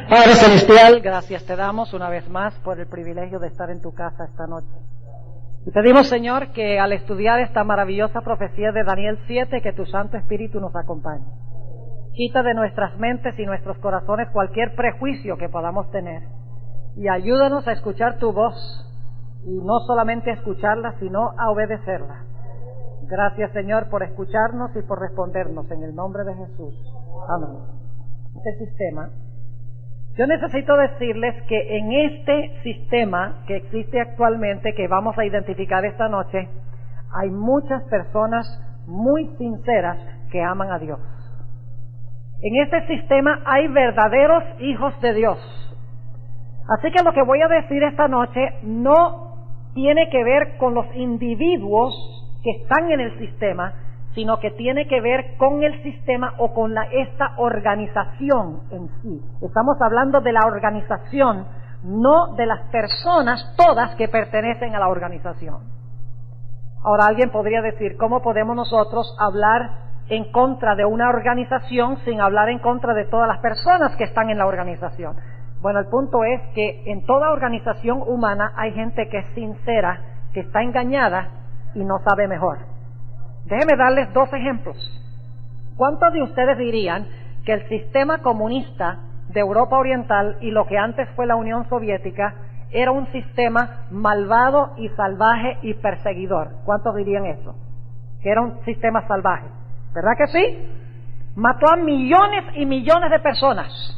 Padre Celestial, gracias te damos una vez más por el privilegio de estar en tu casa esta noche. Y pedimos, Señor, que al estudiar esta maravillosa profecía de Daniel 7, que tu Santo Espíritu nos acompañe. Quita de nuestras mentes y nuestros corazones cualquier prejuicio que podamos tener. Y ayúdanos a escuchar tu voz, y no solamente a escucharla, sino a obedecerla. Gracias, Señor, por escucharnos y por respondernos en el nombre de Jesús. Amén. Este sistema, yo necesito decirles que en este sistema que existe actualmente, que vamos a identificar esta noche, hay muchas personas muy sinceras que aman a Dios. En este sistema hay verdaderos hijos de Dios. Así que lo que voy a decir esta noche no tiene que ver con los individuos que están en el sistema, sino que tiene que ver con el sistema o con esta organización en sí. Estamos hablando de la organización, no de las personas todas que pertenecen a la organización. Ahora alguien podría decir, ¿cómo podemos nosotros hablar en contra de una organización sin hablar en contra de todas las personas que están en la organización? Bueno, el punto es que en toda organización humana hay gente que es sincera, que está engañada y no sabe mejor. Déjenme darles dos ejemplos. ¿Cuántos de ustedes dirían que el sistema comunista de Europa Oriental y lo que antes fue la Unión Soviética era un sistema malvado y salvaje y perseguidor? ¿Cuántos dirían eso? Que era un sistema salvaje. ¿Verdad que sí? Mató a millones y millones de personas.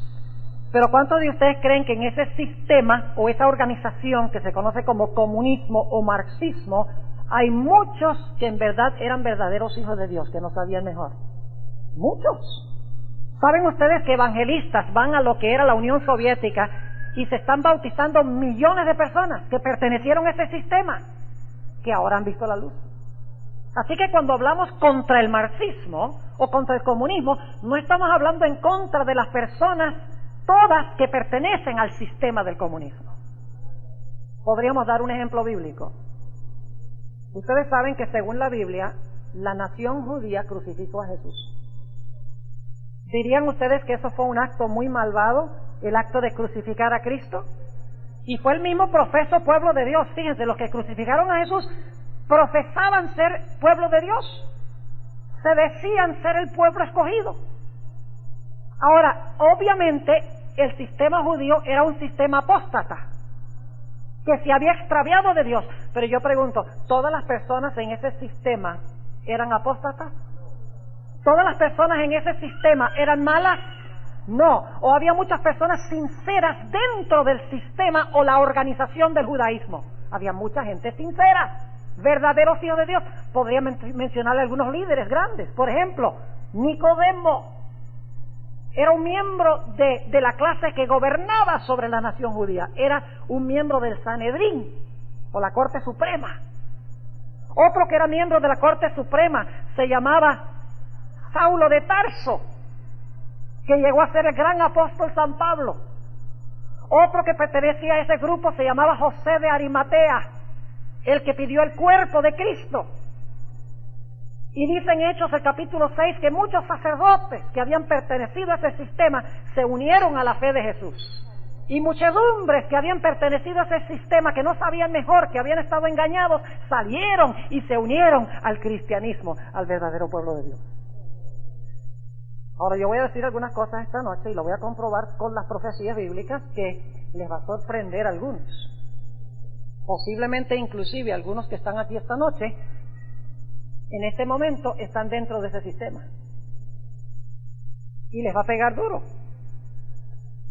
Pero ¿cuántos de ustedes creen que en ese sistema o esa organización que se conoce como comunismo o marxismo hay muchos que en verdad eran verdaderos hijos de Dios, que no sabían mejor? Muchos. ¿Saben ustedes que evangelistas van a lo que era la Unión Soviética y se están bautizando millones de personas que pertenecieron a ese sistema, que ahora han visto la luz? Así que cuando hablamos contra el marxismo o contra el comunismo, no estamos hablando en contra de las personas todas que pertenecen al sistema del comunismo. Podríamos dar un ejemplo bíblico. Ustedes saben que según la Biblia, la nación judía crucificó a Jesús. ¿Dirían ustedes que eso fue un acto muy malvado, el acto de crucificar a Cristo? Y fue el mismo profeso pueblo de Dios. Fíjense, los que crucificaron a Jesús profesaban ser pueblo de Dios. Se decían ser el pueblo escogido. Ahora, obviamente, el sistema judío era un sistema apóstata, que se había extraviado de Dios. Pero yo pregunto, ¿todas las personas en ese sistema eran apóstatas? ¿Todas las personas en ese sistema eran malas? No. ¿O había muchas personas sinceras dentro del sistema o la organización del judaísmo? Había mucha gente sincera, verdaderos hijos de Dios. Podría mencionarle algunos líderes grandes. Por ejemplo, Nicodemo era un miembro de la clase que gobernaba sobre la nación judía. Era un miembro del Sanedrín, o la Corte Suprema. Otro que era miembro de la Corte Suprema se llamaba Saulo de Tarso, que llegó a ser el gran apóstol San Pablo. Otro que pertenecía a ese grupo se llamaba José de Arimatea, el que pidió el cuerpo de Cristo. Y dice en Hechos el capítulo 6 que muchos sacerdotes que habían pertenecido a ese sistema se unieron a la fe de Jesús. Y muchedumbres que habían pertenecido a ese sistema, que no sabían mejor, que habían estado engañados, salieron y se unieron al cristianismo, al verdadero pueblo de Dios. Ahora yo voy a decir algunas cosas esta noche y lo voy a comprobar con las profecías bíblicas que les va a sorprender a algunos. Posiblemente inclusive algunos que están aquí esta noche en este momento están dentro de ese sistema y les va a pegar duro.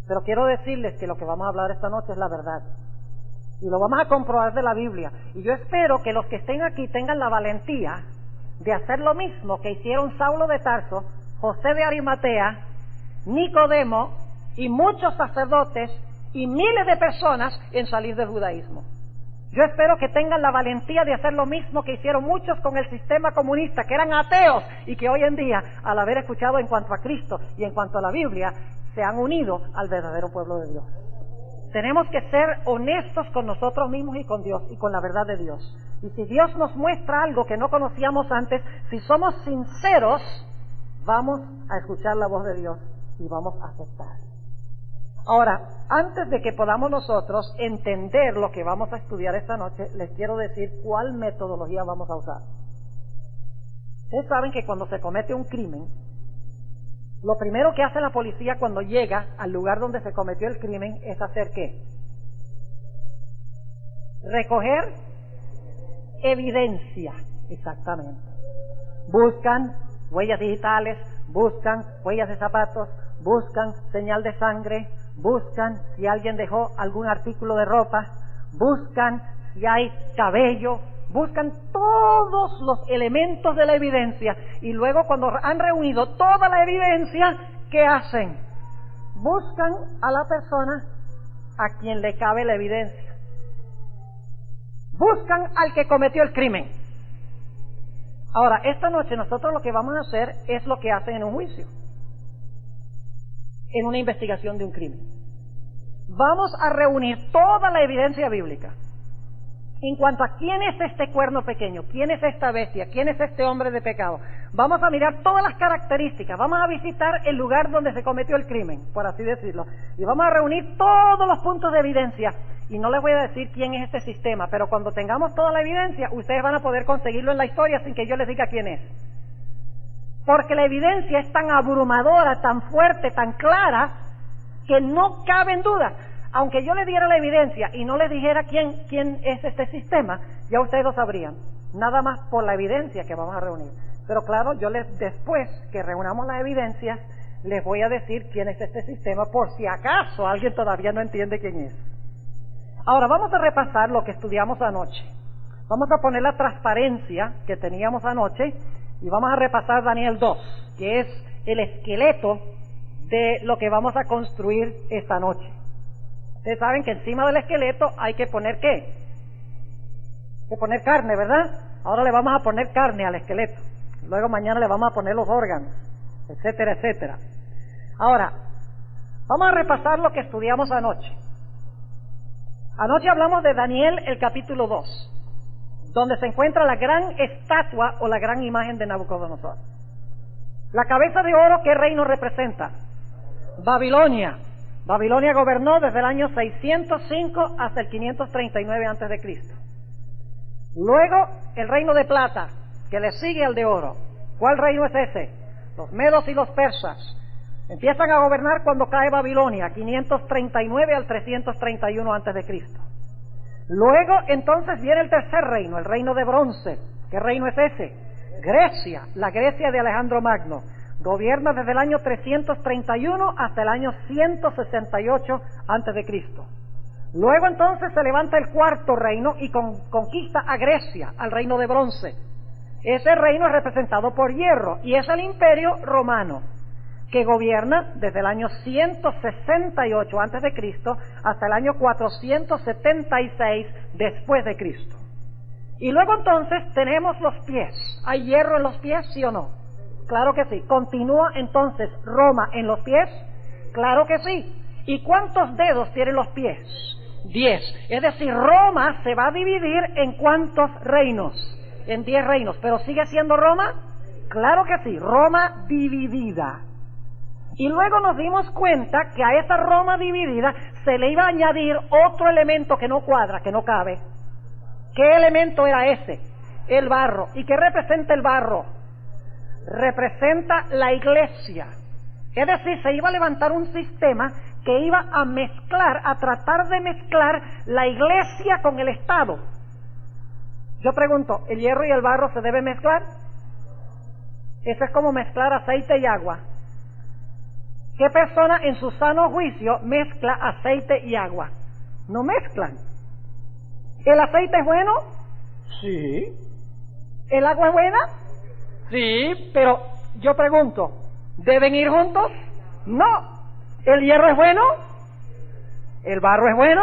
Pero quiero decirles que lo que vamos a hablar esta noche es la verdad y lo vamos a comprobar de la Biblia. Y yo espero que los que estén aquí tengan la valentía de hacer lo mismo que hicieron Saulo de Tarso, José de Arimatea, Nicodemo y muchos sacerdotes y miles de personas en salir del judaísmo. Yo espero que tengan la valentía de hacer lo mismo que hicieron muchos con el sistema comunista, que eran ateos y que hoy en día, al haber escuchado en cuanto a Cristo y en cuanto a la Biblia, se han unido al verdadero pueblo de Dios. Tenemos que ser honestos con nosotros mismos y con Dios y con la verdad de Dios. Y si Dios nos muestra algo que no conocíamos antes, si somos sinceros, vamos a escuchar la voz de Dios y vamos a aceptar. Ahora, antes de que podamos nosotros entender lo que vamos a estudiar esta noche, les quiero decir cuál metodología vamos a usar. Ustedes saben que cuando se comete un crimen, lo primero que hace la policía cuando llega al lugar donde se cometió el crimen es hacer ¿qué? Recoger evidencia, exactamente. Buscan huellas digitales, buscan huellas de zapatos, buscan señal de sangre, buscan si alguien dejó algún artículo de ropa, buscan si hay cabello, buscan todos los elementos de la evidencia y luego cuando han reunido toda la evidencia, ¿qué hacen? Buscan a la persona a quien le cabe la evidencia. Buscan al que cometió el crimen. Ahora, esta noche nosotros lo que vamos a hacer es lo que hacen en un juicio, en una investigación de un crimen. Vamos a reunir toda la evidencia bíblica en cuanto a quién es este cuerno pequeño, quién es esta bestia, quién es este hombre de pecado. Vamos a mirar todas las características, vamos a visitar el lugar donde se cometió el crimen, por así decirlo, y vamos a reunir todos los puntos de evidencia. Y no les voy a decir quién es este sistema, pero cuando tengamos toda la evidencia, ustedes van a poder conseguirlo en la historia sin que yo les diga quién es. Porque la evidencia es tan abrumadora, tan fuerte, tan clara, que no caben dudas. Aunque yo les diera la evidencia y no les dijera quién es este sistema, ya ustedes lo sabrían. Nada más por la evidencia que vamos a reunir. Pero claro, después que reunamos la evidencia, les voy a decir quién es este sistema, por si acaso alguien todavía no entiende quién es. Ahora vamos a repasar lo que estudiamos anoche. Vamos a poner la transparencia que teníamos anoche y vamos a repasar Daniel 2, que es el esqueleto de lo que vamos a construir esta noche. Ustedes saben que encima del esqueleto hay que poner ¿qué? Hay que poner carne, ¿verdad? Ahora le vamos a poner carne al esqueleto. Luego mañana le vamos a poner los órganos, etcétera, etcétera. Ahora, vamos a repasar lo que estudiamos anoche. Anoche hablamos de Daniel, el capítulo 2, donde se encuentra la gran estatua o la gran imagen de Nabucodonosor. La cabeza de oro, ¿qué reino representa? Babilonia. Babilonia gobernó desde el año 605 hasta el 539 a.C. Luego, el reino de plata, que le sigue al de oro. ¿Cuál reino es ese? Los medos y los persas. Empiezan a gobernar cuando cae Babilonia, 539 al 331 a.C. Luego, entonces, viene el tercer reino, el reino de bronce. ¿Qué reino es ese? Grecia, la Grecia de Alejandro Magno. Gobierna desde el año 331 hasta el año 168 a.C. Luego, entonces, se levanta el cuarto reino y conquista a Grecia, al reino de bronce. Ese reino es representado por hierro y es el imperio romano, que gobierna desde el año 168 a.C. hasta el año 476 después de Cristo. Y luego entonces tenemos los pies. ¿Hay hierro en los pies, sí o no? Claro que sí. ¿Continúa entonces Roma en los pies? Claro que sí. ¿Y cuántos dedos tienen los pies? 10. Es decir, Roma se va a dividir en ¿cuántos reinos? En 10 reinos. ¿Pero sigue siendo Roma? Claro que sí. Roma dividida. Y luego nos dimos cuenta que a esa Roma dividida se le iba a añadir otro elemento que no cuadra, que no cabe. ¿Qué elemento era ese? El barro. ¿Y qué representa el barro? Representa la iglesia. Es decir, se iba a levantar un sistema que iba a mezclar, a tratar de mezclar la iglesia con el Estado. Yo pregunto, ¿el hierro y el barro se deben mezclar? Eso es como mezclar aceite y agua. ¿Qué persona en su sano juicio mezcla aceite y agua? No mezclan. ¿El aceite es bueno? Sí. ¿El agua es buena? Sí, pero yo pregunto, ¿deben ir juntos? No. ¿El hierro es bueno? ¿El barro es bueno?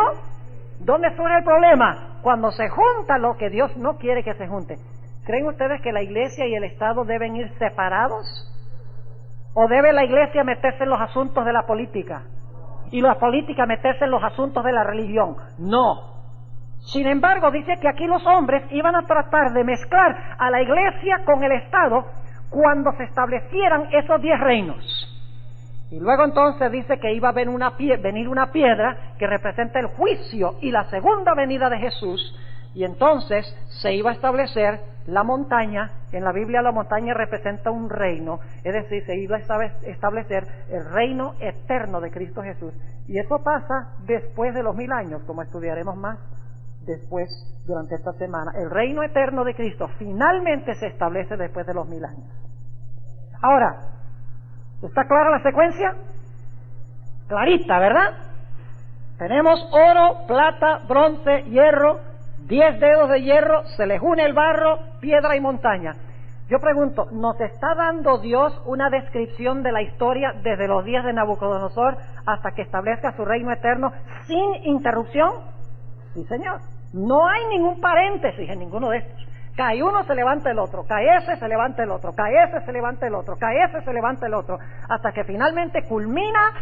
¿Dónde surge el problema? Cuando se junta lo que Dios no quiere que se junte. ¿Creen ustedes que la iglesia y el Estado deben ir separados? ¿O debe la iglesia meterse en los asuntos de la política? ¿Y la política meterse en los asuntos de la religión? No. Sin embargo, dice que aquí los hombres iban a tratar de mezclar a la iglesia con el Estado cuando se establecieran esos 10 reinos. Y luego entonces dice que iba a venir una piedra que representa el juicio y la segunda venida de Jesús, y entonces se iba a establecer la montaña. En la Biblia la montaña representa un reino, es decir, se iba a establecer el reino eterno de Cristo Jesús. Y eso pasa después de los 1000 años, como estudiaremos más después durante esta semana. El reino eterno de Cristo finalmente se establece después de los 1000 años. Ahora, ¿está clara la secuencia? Clarita, ¿verdad? Tenemos oro, plata, bronce, hierro, 10 dedos de hierro, se les une el barro, piedra y montaña. Yo pregunto, ¿nos está dando Dios una descripción de la historia desde los días de Nabucodonosor hasta que establezca su reino eterno sin interrupción? Sí, señor. No hay ningún paréntesis en ninguno de estos. Cae uno, se levanta el otro, cae ese, se levanta el otro, cae ese, se levanta el otro, cae ese, se levanta el otro, hasta que finalmente culmina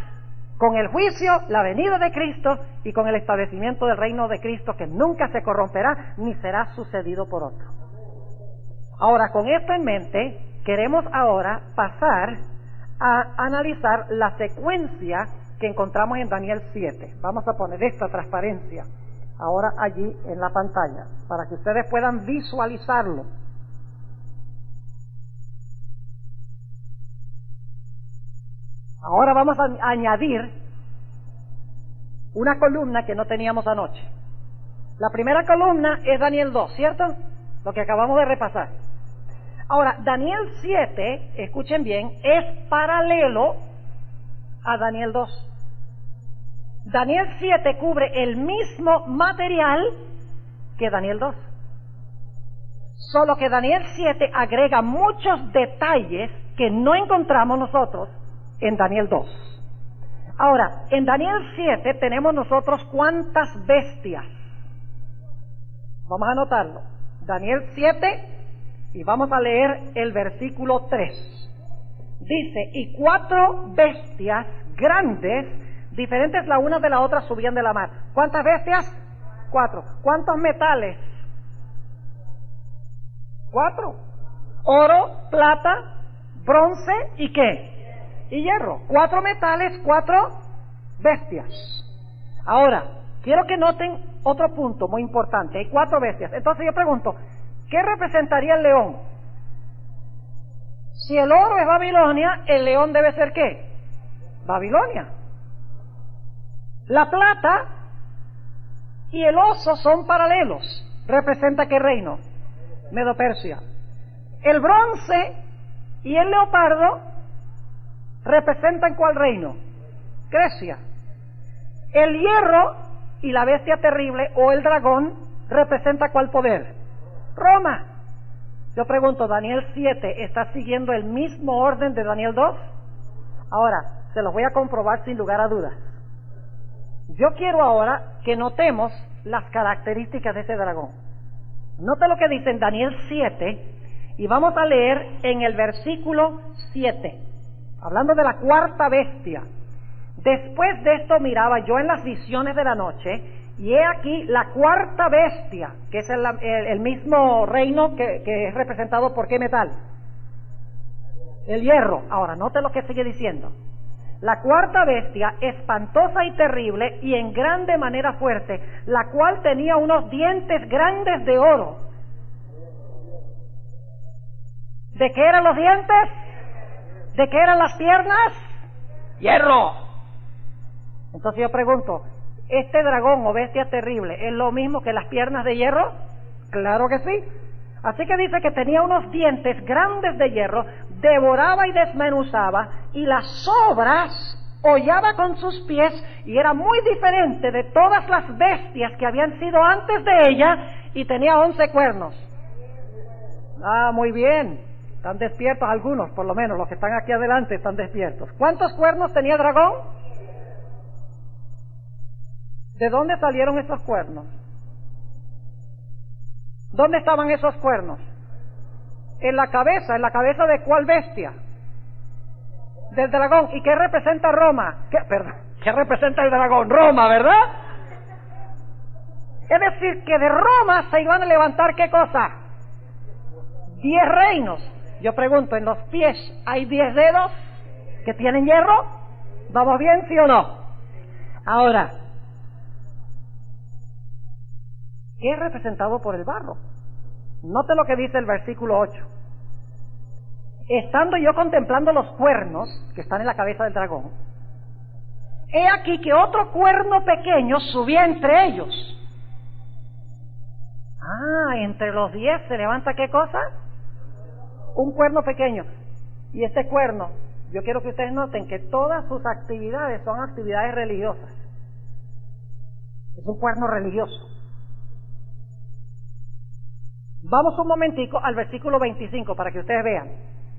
con el juicio, la venida de Cristo y con el establecimiento del reino de Cristo, que nunca se corromperá ni será sucedido por otro. Ahora, con esto en mente, queremos ahora pasar a analizar la secuencia que encontramos en Daniel 7. Vamos a poner esta transparencia ahora allí en la pantalla, para que ustedes puedan visualizarlo. Ahora vamos a añadir una columna que no teníamos anoche. La primera columna es Daniel 2, ¿cierto? Lo que acabamos de repasar. Ahora, Daniel 7, escuchen bien, es paralelo a Daniel 2. Daniel 7 cubre el mismo material que Daniel 2. Solo que Daniel 7 agrega muchos detalles que no encontramos nosotros en Daniel 2. Ahora, en Daniel 7 tenemos nosotros ¿cuántas bestias? Vamos a anotarlo. Daniel 7, y vamos a leer el versículo 3. Dice, y 4 bestias grandes, diferentes la una de la otra, subían de la mar. ¿Cuántas bestias? 4. ¿Cuántos metales? 4. Oro, plata, bronce y ¿qué? Y hierro. 4 metales, 4 bestias. Ahora, quiero que noten otro punto muy importante. Hay 4 bestias. Entonces yo pregunto, ¿qué representaría el león? Si el oro es Babilonia, el león debe ser ¿qué? Babilonia. La plata y el oso son paralelos. ¿Representa qué reino? Medo-Persia. El bronce y el leopardo representan ¿cuál reino? Grecia. El hierro y la bestia terrible o el dragón representa ¿cuál poder? Roma. Yo pregunto, ¿Daniel 7 está siguiendo el mismo orden de Daniel 2? Ahora, se los voy a comprobar sin lugar a dudas. Yo quiero ahora que notemos las características de ese dragón. Note lo que dice en Daniel 7 y vamos a leer en el versículo 7, hablando de la 4ª bestia. Después de esto miraba yo en las visiones de la noche y he aquí la 4ª bestia, que es el mismo reino que es representado por ¿qué metal? El hierro. Ahora, note lo que sigue diciendo. La 4ª bestia, espantosa y terrible y en grande manera fuerte, la cual tenía unos dientes grandes de oro. ¿De qué eran los dientes? ¿De qué eran las piernas? Hierro. Entonces yo pregunto, ¿este dragón o bestia terrible es lo mismo que las piernas de hierro? Claro que sí. Así que dice que tenía unos dientes grandes de hierro, devoraba y desmenuzaba, y las sobras hollaba con sus pies, y era muy diferente de todas las bestias que habían sido antes de ella, y tenía 11 cuernos. Ah, muy bien. Están despiertos algunos, por lo menos los que están aquí adelante están despiertos. ¿Cuántos cuernos tenía el dragón? ¿De dónde salieron esos cuernos? ¿Dónde estaban esos cuernos? En la cabeza de ¿cuál bestia? Del dragón. ¿Y qué representa Roma? ¿Qué representa el dragón? Roma, ¿verdad? Es decir, que de Roma se iban a levantar ¿qué cosa? 10 reinos. Yo pregunto, ¿en los pies hay 10 dedos que tienen hierro? ¿Vamos bien, sí o no? Ahora, ¿qué es representado por el barro? Note lo que dice el versículo 8. Estando yo contemplando los cuernos que están en la cabeza del dragón, he aquí que otro cuerno pequeño subía entre ellos. Entre los 10 se levanta ¿qué cosa? Un cuerno pequeño. Y este cuerno, yo quiero que ustedes noten que todas sus actividades son actividades religiosas. Es un cuerno religioso. Vamos un momentico al versículo 25 para que ustedes vean.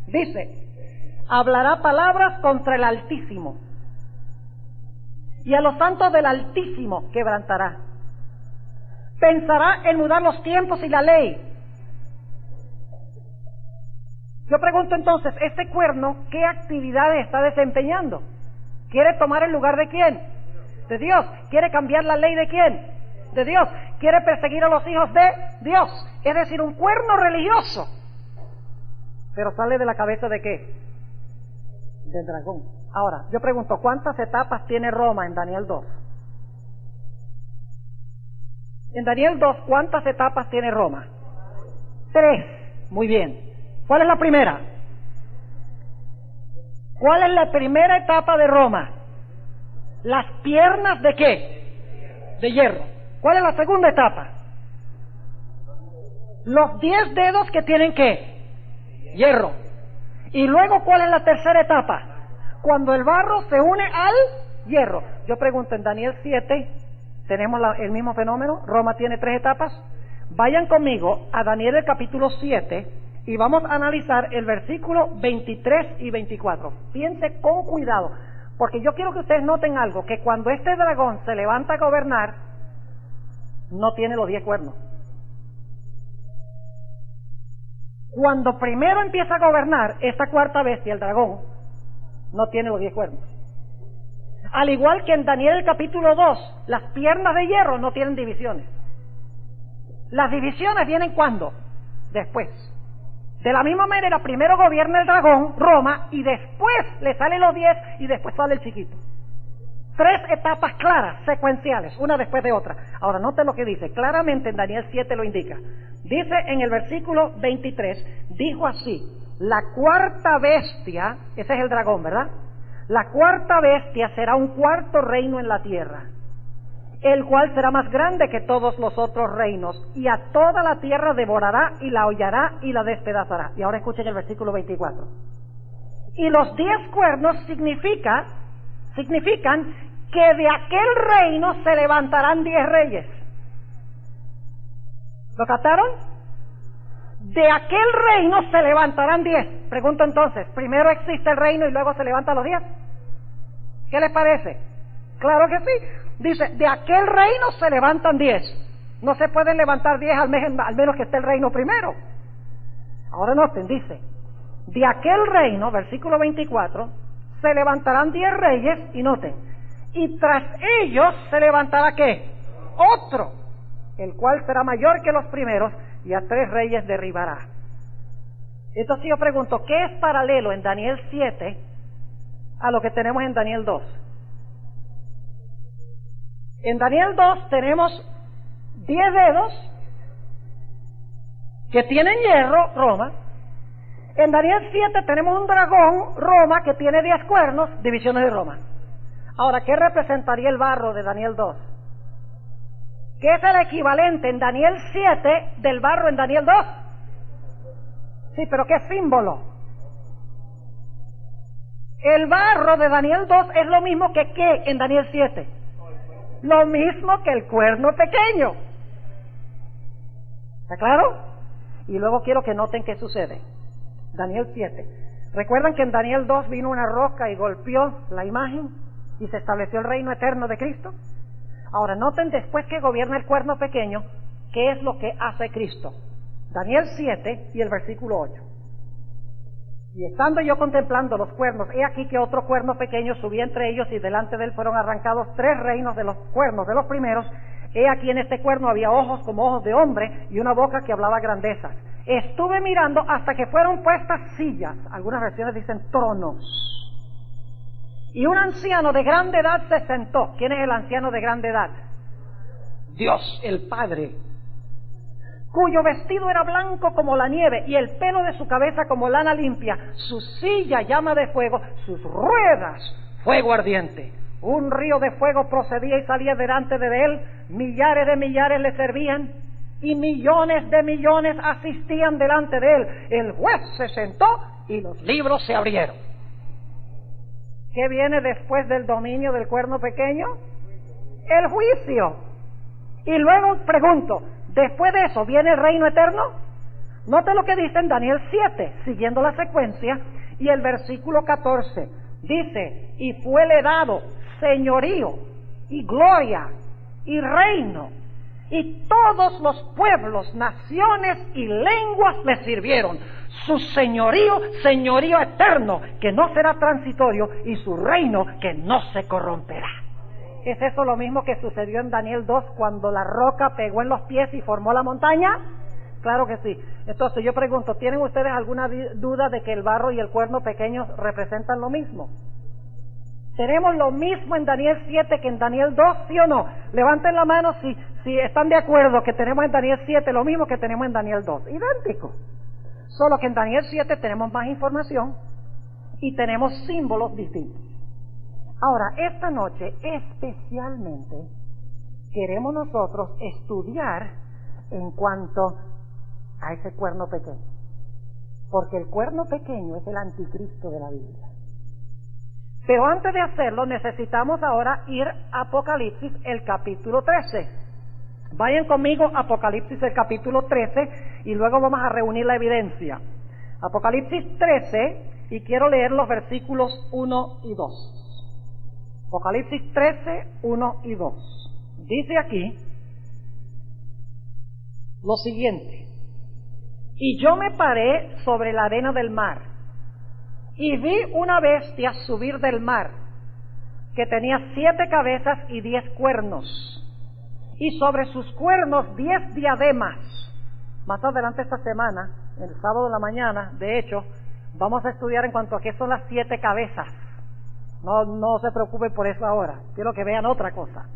Dice, hablará palabras contra el Altísimo, y a los santos del Altísimo quebrantará. Pensará en mudar los tiempos y la ley. Yo pregunto entonces, ¿este cuerno qué actividades está desempeñando? ¿Quiere tomar el lugar de quién? De Dios. ¿Quiere cambiar la ley de quién? De Dios. ¿Quiere perseguir a los hijos de Dios? Es decir, un cuerno religioso. Pero sale de la cabeza ¿de qué? Del dragón. Ahora, yo pregunto, ¿cuántas etapas tiene Roma en Daniel 2? En Daniel 2, ¿cuántas etapas tiene Roma? 3. Muy bien. ¿Cuál es la primera? ¿Cuál es la primera etapa de Roma? Las piernas ¿de qué? De hierro. ¿Cuál es la segunda etapa? Los 10 dedos que tienen ¿qué? Hierro. Y luego, ¿cuál es la tercera etapa? Cuando el barro se une al hierro. Yo pregunto, en Daniel 7, ¿tenemos el mismo fenómeno? Roma tiene 3 etapas. Vayan conmigo a Daniel el capítulo 7 y vamos a analizar el versículo 23 y 24. Piense con cuidado, porque yo quiero que ustedes noten algo, que cuando este dragón se levanta a gobernar, no tiene los 10 cuernos. Cuando primero empieza a gobernar esta cuarta bestia, el dragón, no tiene los 10 cuernos. Al igual que en Daniel el capítulo 2, las piernas de hierro no tienen divisiones. Las divisiones vienen ¿cuándo? Después. De la misma manera, primero gobierna el dragón, Roma, y después le salen los 10 y después sale el chiquito. 3 etapas claras, secuenciales, una después de otra. Ahora, note lo que dice, claramente en Daniel 7 lo indica. Dice en el versículo 23, dijo así, la cuarta bestia, ese es el dragón, ¿verdad? La cuarta bestia será un cuarto reino en la tierra, el cual será más grande que todos los otros reinos, y a toda la tierra devorará y la hollará y la despedazará. Y ahora escuchen el versículo 24. Y los 10 cuernos significan que de aquel reino se levantarán 10 reyes. ¿Lo captaron? De aquel reino se levantarán 10. Pregunto entonces, ¿primero existe el reino y luego se levantan los 10? ¿Qué les parece? Claro que sí. Dice, de aquel reino se levantan 10. No se pueden levantar 10 al menos que esté el reino primero. Ahora noten, dice, de aquel reino, versículo 24, se levantarán 10 reyes, y noten, y tras ellos se levantará ¿qué? Otro, el cual será mayor que los primeros, y a 3 reyes derribará. Entonces yo pregunto, ¿qué es paralelo en Daniel 7 a lo que tenemos en Daniel 2? En Daniel 2 tenemos 10 dedos que tienen hierro, Roma. En Daniel 7 tenemos un dragón, Roma, que tiene 10 cuernos, divisiones de Roma. Ahora, ¿qué representaría el barro de Daniel 2? ¿Qué es el equivalente en Daniel 7 del barro en Daniel 2? Sí, pero ¿qué símbolo? El barro de Daniel 2 es lo mismo que ¿qué en Daniel 7? Lo mismo que el cuerno pequeño. ¿Está claro? Y luego quiero que noten qué sucede. Daniel 7. ¿Recuerdan que en Daniel 2 vino una roca y golpeó la imagen y se estableció el reino eterno de Cristo? Ahora noten, después que gobierna el cuerno pequeño, ¿qué es lo que hace Cristo? Daniel 7 y el versículo 8. Y estando yo contemplando los cuernos, he aquí que otro cuerno pequeño subía entre ellos, y delante de él fueron arrancados 3 reinos de los cuernos de los primeros. He aquí en este cuerno había ojos como ojos de hombre, y una boca que hablaba grandezas. Estuve mirando hasta que fueron puestas sillas, algunas versiones dicen tronos, Y un anciano de grande edad se sentó. ¿Quién es el anciano de grande edad? Dios, el Padre, cuyo vestido era blanco como la nieve y el pelo de su cabeza como lana limpia, su silla llama de fuego, sus ruedas fuego ardiente. Un río de fuego procedía y salía delante de él, millares de millares le servían y millones de millones asistían delante de él. El juez se sentó y los libros se abrieron. ¿Qué viene después del dominio del cuerno pequeño? El juicio. Y luego pregunto, ¿después de eso viene el reino eterno? Note lo que dice en Daniel 7, siguiendo la secuencia, y el versículo 14 dice: y fuele dado señorío y gloria y reino, y todos los pueblos, naciones y lenguas le sirvieron. Su señorío, señorío eterno, que no será transitorio, y su reino, que no se corromperá. ¿Es eso lo mismo que sucedió en Daniel 2 cuando la roca pegó en los pies y formó la montaña? Claro que sí. Entonces yo pregunto, ¿tienen ustedes alguna duda de que el barro y el cuerno pequeño representan lo mismo? ¿Tenemos lo mismo en Daniel 7 que en Daniel 2, sí o no? Levanten la mano si están de acuerdo que tenemos en Daniel 7 lo mismo que tenemos en Daniel 2. Idéntico. Solo que en Daniel 7 tenemos más información y tenemos símbolos distintos. Ahora, esta noche especialmente queremos nosotros estudiar en cuanto a ese cuerno pequeño, porque el cuerno pequeño es el anticristo de la Biblia. Pero antes de hacerlo necesitamos ahora ir a Apocalipsis, el capítulo 13. Vayan conmigo a Apocalipsis, el capítulo 13, y luego vamos a reunir la evidencia. Apocalipsis 13, y quiero leer los versículos 1 y 2. Apocalipsis 13, 1 y 2. Dice aquí lo siguiente: y yo me paré sobre la arena del mar, y vi una bestia subir del mar, que tenía 7 cabezas y 10 cuernos, y sobre sus cuernos 10 diademas. Más adelante esta semana, el sábado de la mañana, de hecho, vamos a estudiar en cuanto a qué son las 7 cabezas. No se preocupen por eso ahora, quiero que vean otra cosa.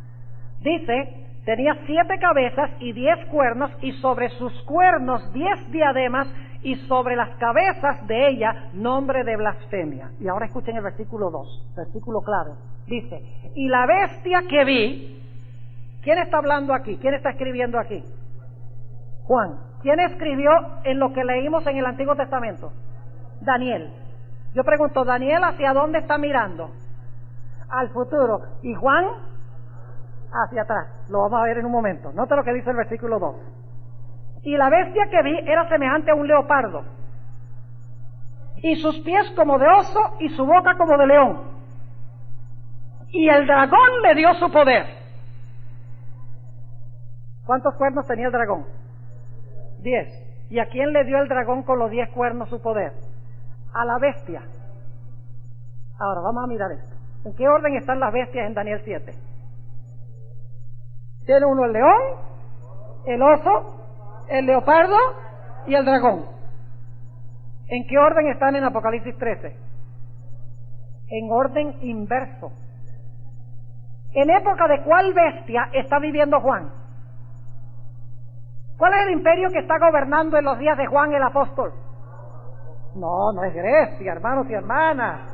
Dice, tenía 7 cabezas y 10 cuernos, y sobre sus cuernos 10 diademas, y sobre las cabezas de ella nombre de blasfemia. Y ahora escuchen el versículo 2, versículo clave. Dice, y la bestia que vi. ¿Quién está hablando aquí? ¿Quién está escribiendo aquí? Juan. ¿Quién escribió en lo que leímos en el Antiguo Testamento? Daniel. Yo pregunto, ¿Daniel hacia dónde está mirando? Al futuro. ¿Y Juan? Hacia atrás. Lo vamos a ver en un momento. Nota lo que dice el versículo 2. Y la bestia que vi era semejante a un leopardo, y sus pies como de oso, y su boca como de león. Y el dragón le dio su poder. ¿Cuántos cuernos tenía el dragón? 10. ¿Y a quién le dio el dragón con los 10 cuernos su poder? A la bestia. Ahora vamos a mirar esto. ¿En qué orden están las bestias en Daniel 7? Tiene uno el león, el oso, el leopardo y el dragón. ¿En qué orden están en Apocalipsis 13? En orden inverso. ¿En época de cuál bestia está viviendo Juan? ¿Cuál es el imperio que está gobernando en los días de Juan el apóstol? No es Grecia, hermanos y hermanas.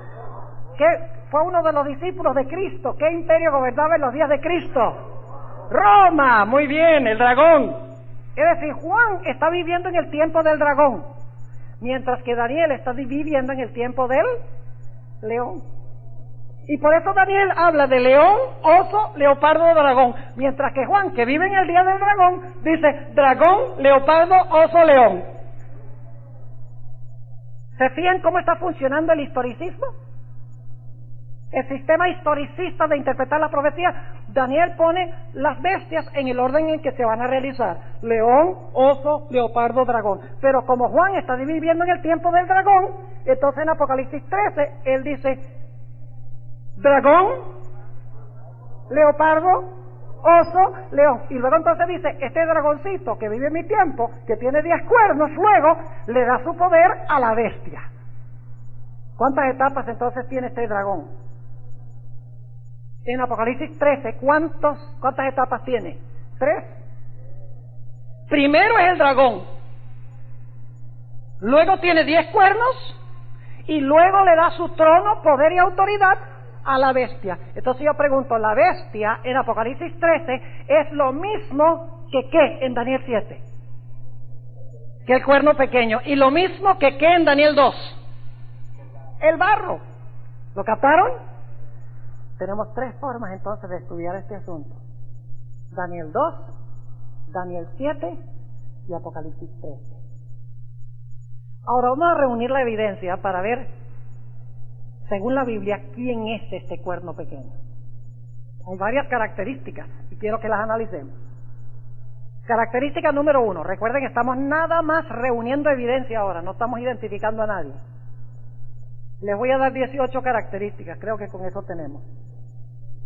¿Qué fue uno de los discípulos de Cristo? ¿Qué imperio gobernaba en los días de Cristo? Roma. Muy bien, el dragón. Es decir, Juan está viviendo en el tiempo del dragón, mientras que Daniel está viviendo en el tiempo del león. Y por eso Daniel habla de león, oso, leopardo, dragón, mientras que Juan, que vive en el día del dragón, dice dragón, leopardo, oso, león. ¿Se fijan cómo está funcionando el historicismo? El sistema historicista de interpretar la profecía. Daniel pone las bestias en el orden en que se van a realizar: león, oso, leopardo, dragón. Pero como Juan está viviendo en el tiempo del dragón, entonces en Apocalipsis 13 él dice dragón, leopardo, oso, león. Y luego entonces dice, este dragoncito que vive en mi tiempo, que tiene 10 cuernos, luego le da su poder a la bestia. ¿Cuántas etapas entonces tiene este dragón? En Apocalipsis 13, ¿cuántas etapas tiene? 3. Primero es el dragón, luego tiene 10 cuernos y luego le da su trono, poder y autoridad a la bestia. Entonces yo pregunto, ¿la bestia en Apocalipsis 13 es lo mismo que qué en Daniel 7? Que el cuerno pequeño. Y lo mismo que qué en Daniel 2. El barro. ¿Lo captaron? Tenemos 3 formas entonces de estudiar este asunto. Daniel 2, Daniel 7 y Apocalipsis 13. Ahora vamos a reunir la evidencia para ver, según la Biblia, quién es este cuerno pequeño. Hay varias características y quiero que las analicemos. Característica número 1. Recuerden que estamos nada más reuniendo evidencia ahora, no estamos identificando a nadie. Les voy a dar 18 características, creo que con eso tenemos.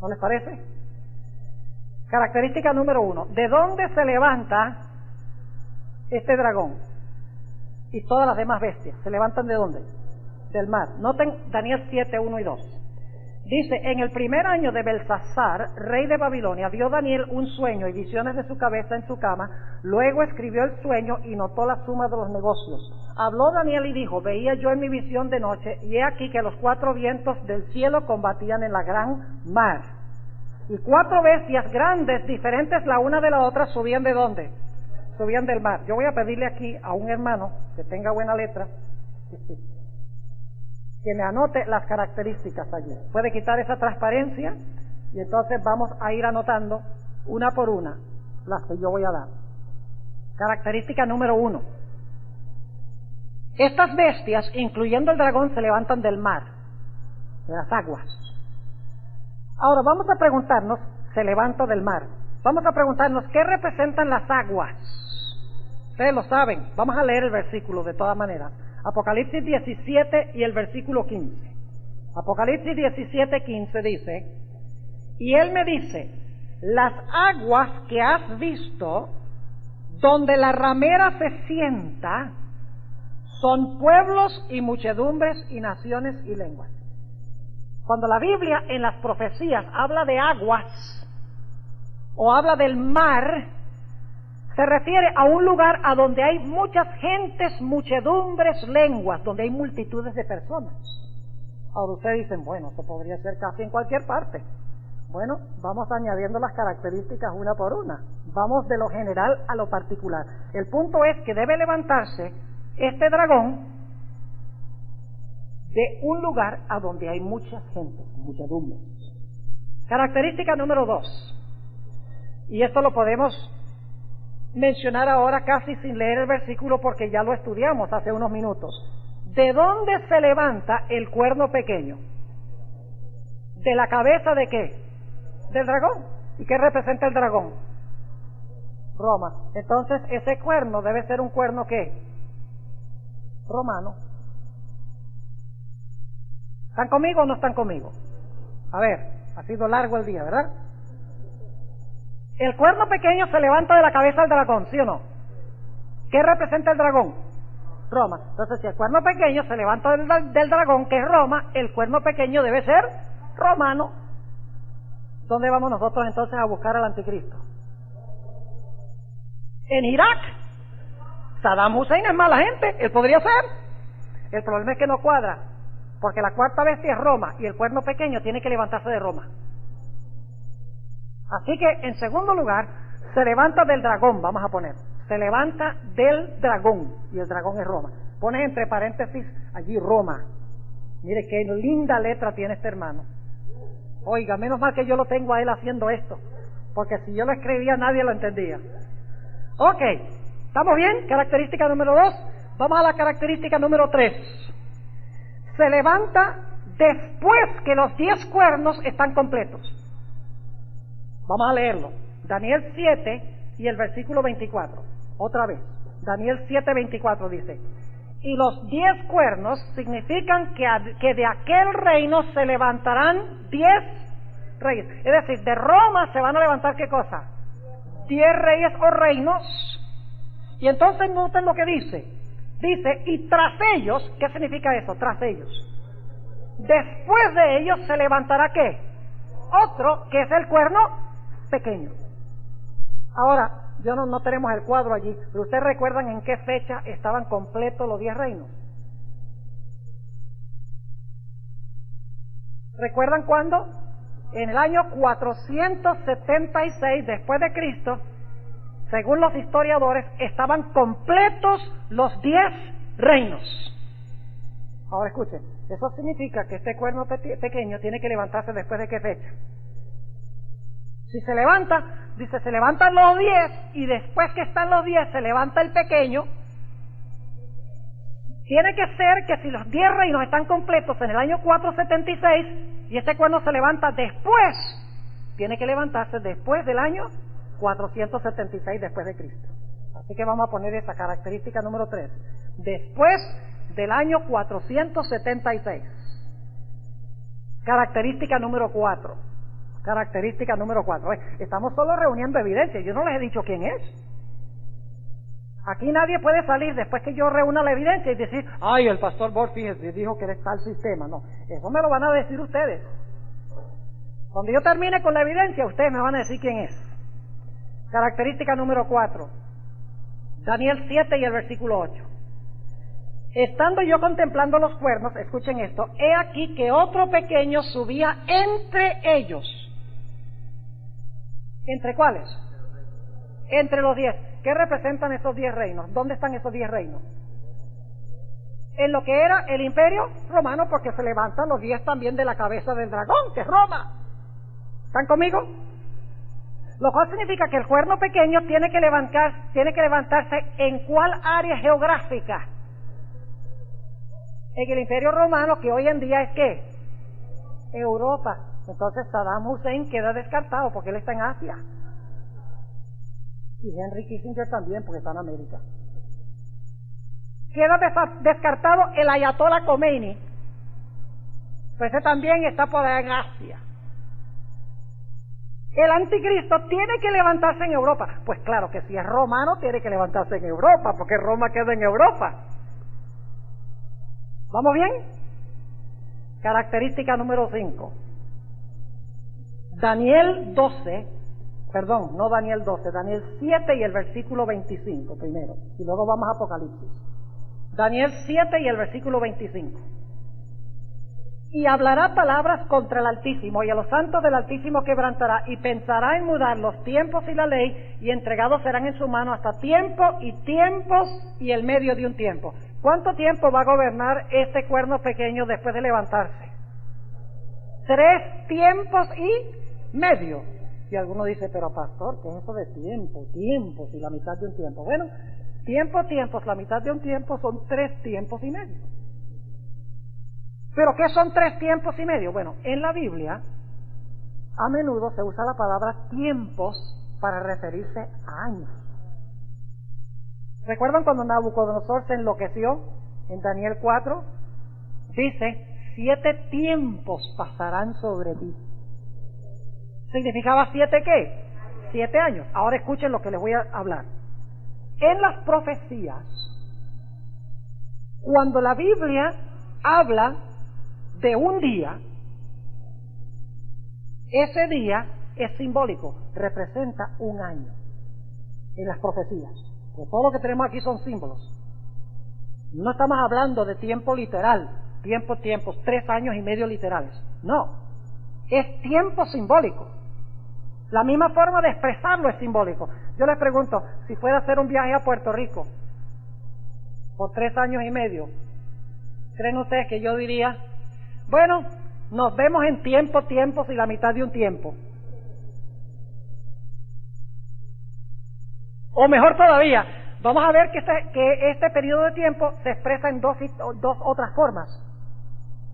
¿No les parece? Característica número 1. ¿De dónde se levanta este dragón? Y todas las demás bestias. ¿Se levantan de dónde? Del mar. Noten Daniel 7, 1 y 2. Dice, en el primer año de Belsasar, rey de Babilonia, vio Daniel un sueño y visiones de su cabeza en su cama, luego escribió el sueño y notó la suma de los negocios. Habló Daniel y dijo, veía yo en mi visión de noche, y he aquí que los 4 vientos del cielo combatían en la gran mar. Y 4 bestias grandes, diferentes la una de la otra, subían ¿de dónde? Subían del mar. Yo voy a pedirle aquí a un hermano que tenga buena letra, que me anote las características allí. Puede quitar esa transparencia y entonces vamos a ir anotando una por una las que yo voy a dar. Característica número 1. Estas bestias, incluyendo el dragón, se levantan del mar, de las aguas. Ahora vamos a preguntarnos, se levanta del mar. Vamos a preguntarnos, ¿qué representan las aguas? Ustedes lo saben. Vamos a leer el versículo de todas maneras. Apocalipsis 17 y el versículo 15. Apocalipsis 17, 15 dice, y él me dice, las aguas que has visto, donde la ramera se sienta, son pueblos y muchedumbres y naciones y lenguas. Cuando la Biblia en las profecías habla de aguas o habla del mar, se refiere a un lugar a donde hay muchas gentes, muchedumbres, lenguas, donde hay multitudes de personas. Ahora ustedes dicen, bueno, eso podría ser casi en cualquier parte. Bueno, vamos añadiendo las características una por una. Vamos de lo general a lo particular. El punto es que debe levantarse este dragón de un lugar a donde hay muchas gentes, muchedumbres. Característica número 2. Y esto lo podemos mencionar ahora casi sin leer el versículo porque ya lo estudiamos hace unos minutos. ¿De dónde se levanta el cuerno pequeño? ¿De la cabeza de qué? Del dragón. ¿Y qué representa el dragón? Roma. Entonces ese cuerno debe ser un cuerno ¿qué? Romano. ¿Están conmigo o no están conmigo? A ver, ha sido largo el día, ¿verdad? El cuerno pequeño se levanta de la cabeza del dragón, ¿sí o no? ¿Qué representa el dragón? Roma. Entonces, si el cuerno pequeño se levanta del dragón, que es Roma, el cuerno pequeño debe ser romano. ¿Dónde vamos nosotros entonces a buscar al anticristo? En Irak. Saddam Hussein es mala gente, él podría ser. El problema es que no cuadra, porque la cuarta bestia es Roma y el cuerno pequeño tiene que levantarse de Roma. Así que, en segundo lugar, se levanta del dragón, vamos a poner. Se levanta del dragón, y el dragón es Roma. Pones entre paréntesis allí Roma. Mire qué linda letra tiene este hermano. Oiga, menos mal que yo lo tengo a él haciendo esto, porque si yo lo escribía nadie lo entendía. Ok, ¿estamos bien? Característica número 2. Vamos a la característica número 3. Se levanta después que los 10 cuernos están completos. Vamos a leerlo. Daniel 7 y el versículo 24. Otra vez. Daniel 7, 24 dice, y los 10 cuernos significan que de aquel reino se levantarán 10 reyes. Es decir, de Roma se van a levantar ¿qué cosa? 10 reyes o reinos. Y entonces noten lo que dice. Dice, y tras ellos, ¿qué significa eso? Tras ellos. Después de ellos se levantará ¿qué? otro que es el cuerno pequeño. Ahora, no tenemos el cuadro allí, pero ustedes recuerdan en qué fecha estaban completos los 10 reinos. ¿Recuerdan cuándo? En el año 476 después de Cristo, según los historiadores, estaban completos los 10 reinos. Ahora escuchen, eso significa que este cuerno pequeño tiene que levantarse después de qué fecha. Si se levanta, dice, se levantan los 10 y después que están los 10 se levanta el pequeño. Tiene que ser que si los 10 reinos están completos en el año 476 y este cuerno se levanta después, tiene que levantarse después del año 476 después de Cristo. Así que vamos a poner esa característica número 3. Después del año 476. Característica número 4. Característica número 4. Estamos solo reuniendo evidencia. Yo no les he dicho quién es. Aquí nadie puede salir después que yo reúna la evidencia y decir, ay, el pastor Borges dijo que está el sistema. No, eso me lo van a decir ustedes. Cuando yo termine con la evidencia, ustedes me van a decir quién es. Característica número 4. Daniel 7 y el versículo 8. Estando yo contemplando los cuernos, escuchen esto, he aquí que otro pequeño subía entre ellos. ¿Entre cuáles? Entre los 10. ¿Qué representan esos 10 reinos? ¿Dónde están esos 10 reinos? En lo que era el imperio romano, porque se levantan los 10 también de la cabeza del dragón, que es Roma. ¿Están conmigo? Lo cual significa que el cuerno pequeño tiene que levantarse ¿en cuál área geográfica? En el imperio romano, que hoy en día es ¿qué? Europa. Entonces Saddam Hussein queda descartado porque él está en Asia. Y Henry Kissinger también, porque está en América. Queda descartado el Ayatollah Khomeini, pues ese también está por allá en Asia. El anticristo tiene que levantarse en Europa. Pues claro que si es romano tiene que levantarse en Europa, porque Roma queda en Europa. ¿Vamos bien? Característica número 5. Daniel 7 y el versículo 25 primero, y luego vamos a Apocalipsis. Daniel 7 y el versículo 25. Y hablará palabras contra el Altísimo, y a los santos del Altísimo quebrantará, y pensará en mudar los tiempos y la ley, y entregados serán en su mano hasta tiempo y tiempos y el medio de un tiempo. ¿Cuánto tiempo va a gobernar este cuerno pequeño después de levantarse? 3 tiempos y medio. Y alguno dice, pero pastor, ¿qué es eso de tiempos y la mitad de un tiempo? Bueno, tiempos, la mitad de un tiempo son 3 tiempos y medio. ¿Pero qué son 3 tiempos y medio? Bueno, en la Biblia a menudo se usa la palabra tiempos para referirse a años. ¿Recuerdan cuando Nabucodonosor se enloqueció en Daniel 4? Dice, 7 tiempos pasarán sobre ti. ¿Significaba 7 qué? 7 años. Ahora escuchen lo que les voy a hablar. En las profecías, cuando la Biblia habla de un día, ese día es simbólico, representa un año en las profecías. Porque todo lo que tenemos aquí son símbolos. No estamos hablando de tiempo literal, tiempos, 3 años y medio literales. No, es tiempo simbólico. La misma forma de expresarlo es simbólico. Yo les pregunto, si fuera a hacer un viaje a Puerto Rico por 3 años y medio, ¿creen ustedes que yo diría, bueno, nos vemos en tiempos y la mitad de un tiempo? O mejor todavía, vamos a ver que este periodo de tiempo se expresa en dos otras formas.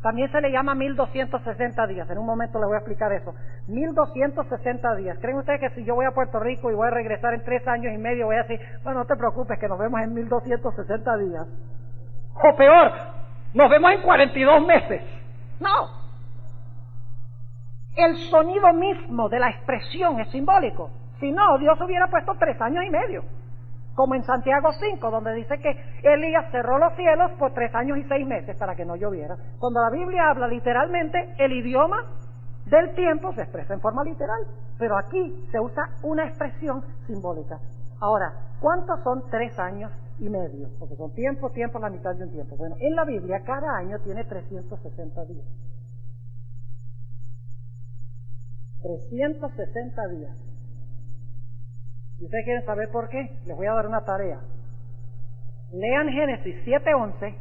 También se le llama 1260 días. En un momento les voy a explicar eso. 1260 días. ¿Creen ustedes que si yo voy a Puerto Rico y voy a regresar en 3 años y medio, voy a decir, bueno, no te preocupes, que nos vemos en 1260 días? O peor, nos vemos en 42 meses. No. El sonido mismo de la expresión es simbólico. Si no, Dios hubiera puesto 3 años y medio. Como en Santiago 5, donde dice que Elías cerró los cielos por 3 años y 6 meses para que no lloviera. Cuando la Biblia habla literalmente, el idioma del tiempo se expresa en forma literal, pero aquí se usa una expresión simbólica. Ahora, ¿cuántos son 3 años y medio? Porque son tiempo, la mitad de un tiempo. Bueno, en la Biblia cada año tiene 360 días. 360 días. ¿Y ustedes quieren saber por qué? Les voy a dar una tarea. Lean Génesis 7:11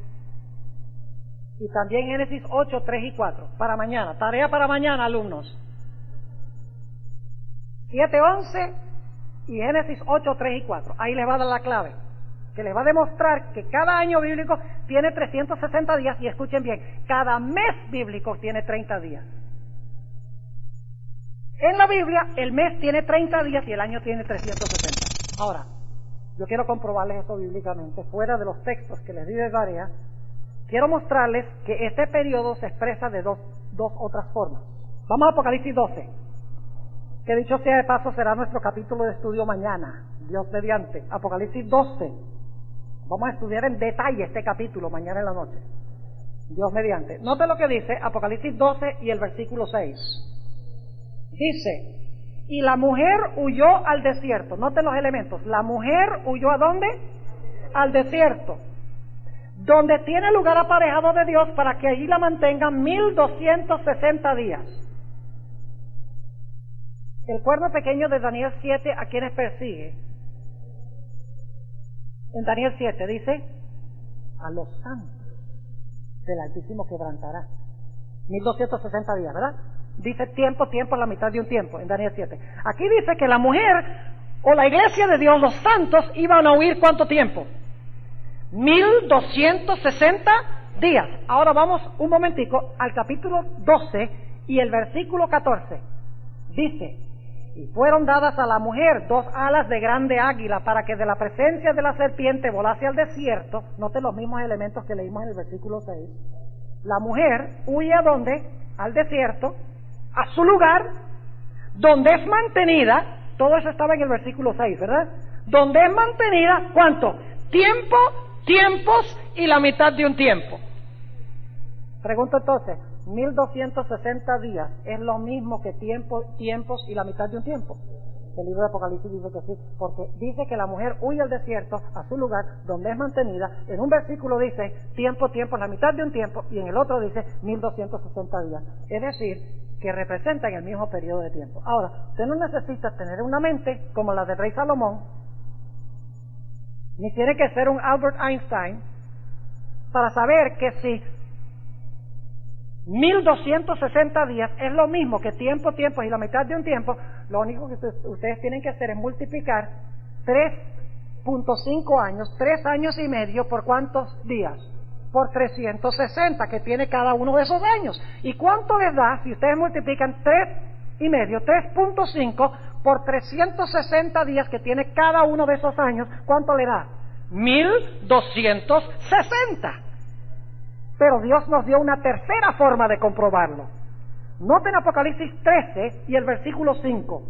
y también Génesis 8:3 y 4 para mañana. Tarea para mañana, alumnos. 7:11 y Génesis 8:3 y 4. Ahí les va a dar la clave, que les va a demostrar que cada año bíblico tiene 360 días, y escuchen bien, cada mes bíblico tiene 30 días. En la Biblia el mes tiene 30 días y el año tiene 360. Ahora, yo quiero comprobarles eso bíblicamente, fuera de los textos que les di de tarea. Quiero mostrarles que este periodo se expresa de dos otras formas. Vamos a Apocalipsis 12, que dicho sea de paso será nuestro capítulo de estudio mañana, Dios mediante. Apocalipsis 12, vamos a estudiar en detalle este capítulo mañana en la noche, Dios mediante. Note lo que dice Apocalipsis 12 y el versículo 6. Dice: y la mujer huyó al desierto. Noten los elementos. La mujer huyó ¿a dónde? Al desierto, donde tiene lugar aparejado de Dios, para que allí la mantengan 1260 días. El cuerno pequeño de Daniel 7, ¿a quienes persigue? En Daniel 7 dice: a los santos del Altísimo quebrantará. 1260 días, ¿verdad? Dice tiempo, la mitad de un tiempo, en Daniel 7. Aquí dice que la mujer, o la iglesia de Dios, los santos, iban a huir ¿cuánto tiempo? 1260 días. Ahora vamos un momentico al capítulo 12 y el versículo 14. Dice: y fueron dadas a la mujer 2 alas de grande águila, para que de la presencia de la serpiente volase al desierto. Noten los mismos elementos que leímos en el versículo 6. La mujer huye ¿a dónde? Al desierto, a su lugar, donde es mantenida. Todo eso estaba en el versículo 6, ¿verdad? Donde es mantenida, ¿cuánto? Tiempo, tiempos y la mitad de un tiempo. Pregunto entonces, 1260 días es lo mismo que tiempo, tiempos y la mitad de un tiempo. El libro de Apocalipsis dice que sí, porque dice que la mujer huye al desierto, a su lugar, donde es mantenida. En un versículo dice tiempo, la mitad de un tiempo, y en el otro dice 1260 días. Es decir, que representan el mismo periodo de tiempo. Ahora, usted no necesita tener una mente como la del rey Salomón, ni tiene que ser un Albert Einstein para saber que si 1260 días es lo mismo que tiempo y la mitad de un tiempo, lo único que ustedes tienen que hacer es multiplicar 3.5 años, 3 años y medio, ¿por cuántos días? Por 360 que tiene cada uno de esos años. ¿Y cuánto les da si ustedes multiplican 3.5 por 360 días que tiene cada uno de esos años? ¿Cuánto le da? 1260. Pero Dios nos dio una tercera forma de comprobarlo. Noten Apocalipsis 13 y el versículo 5.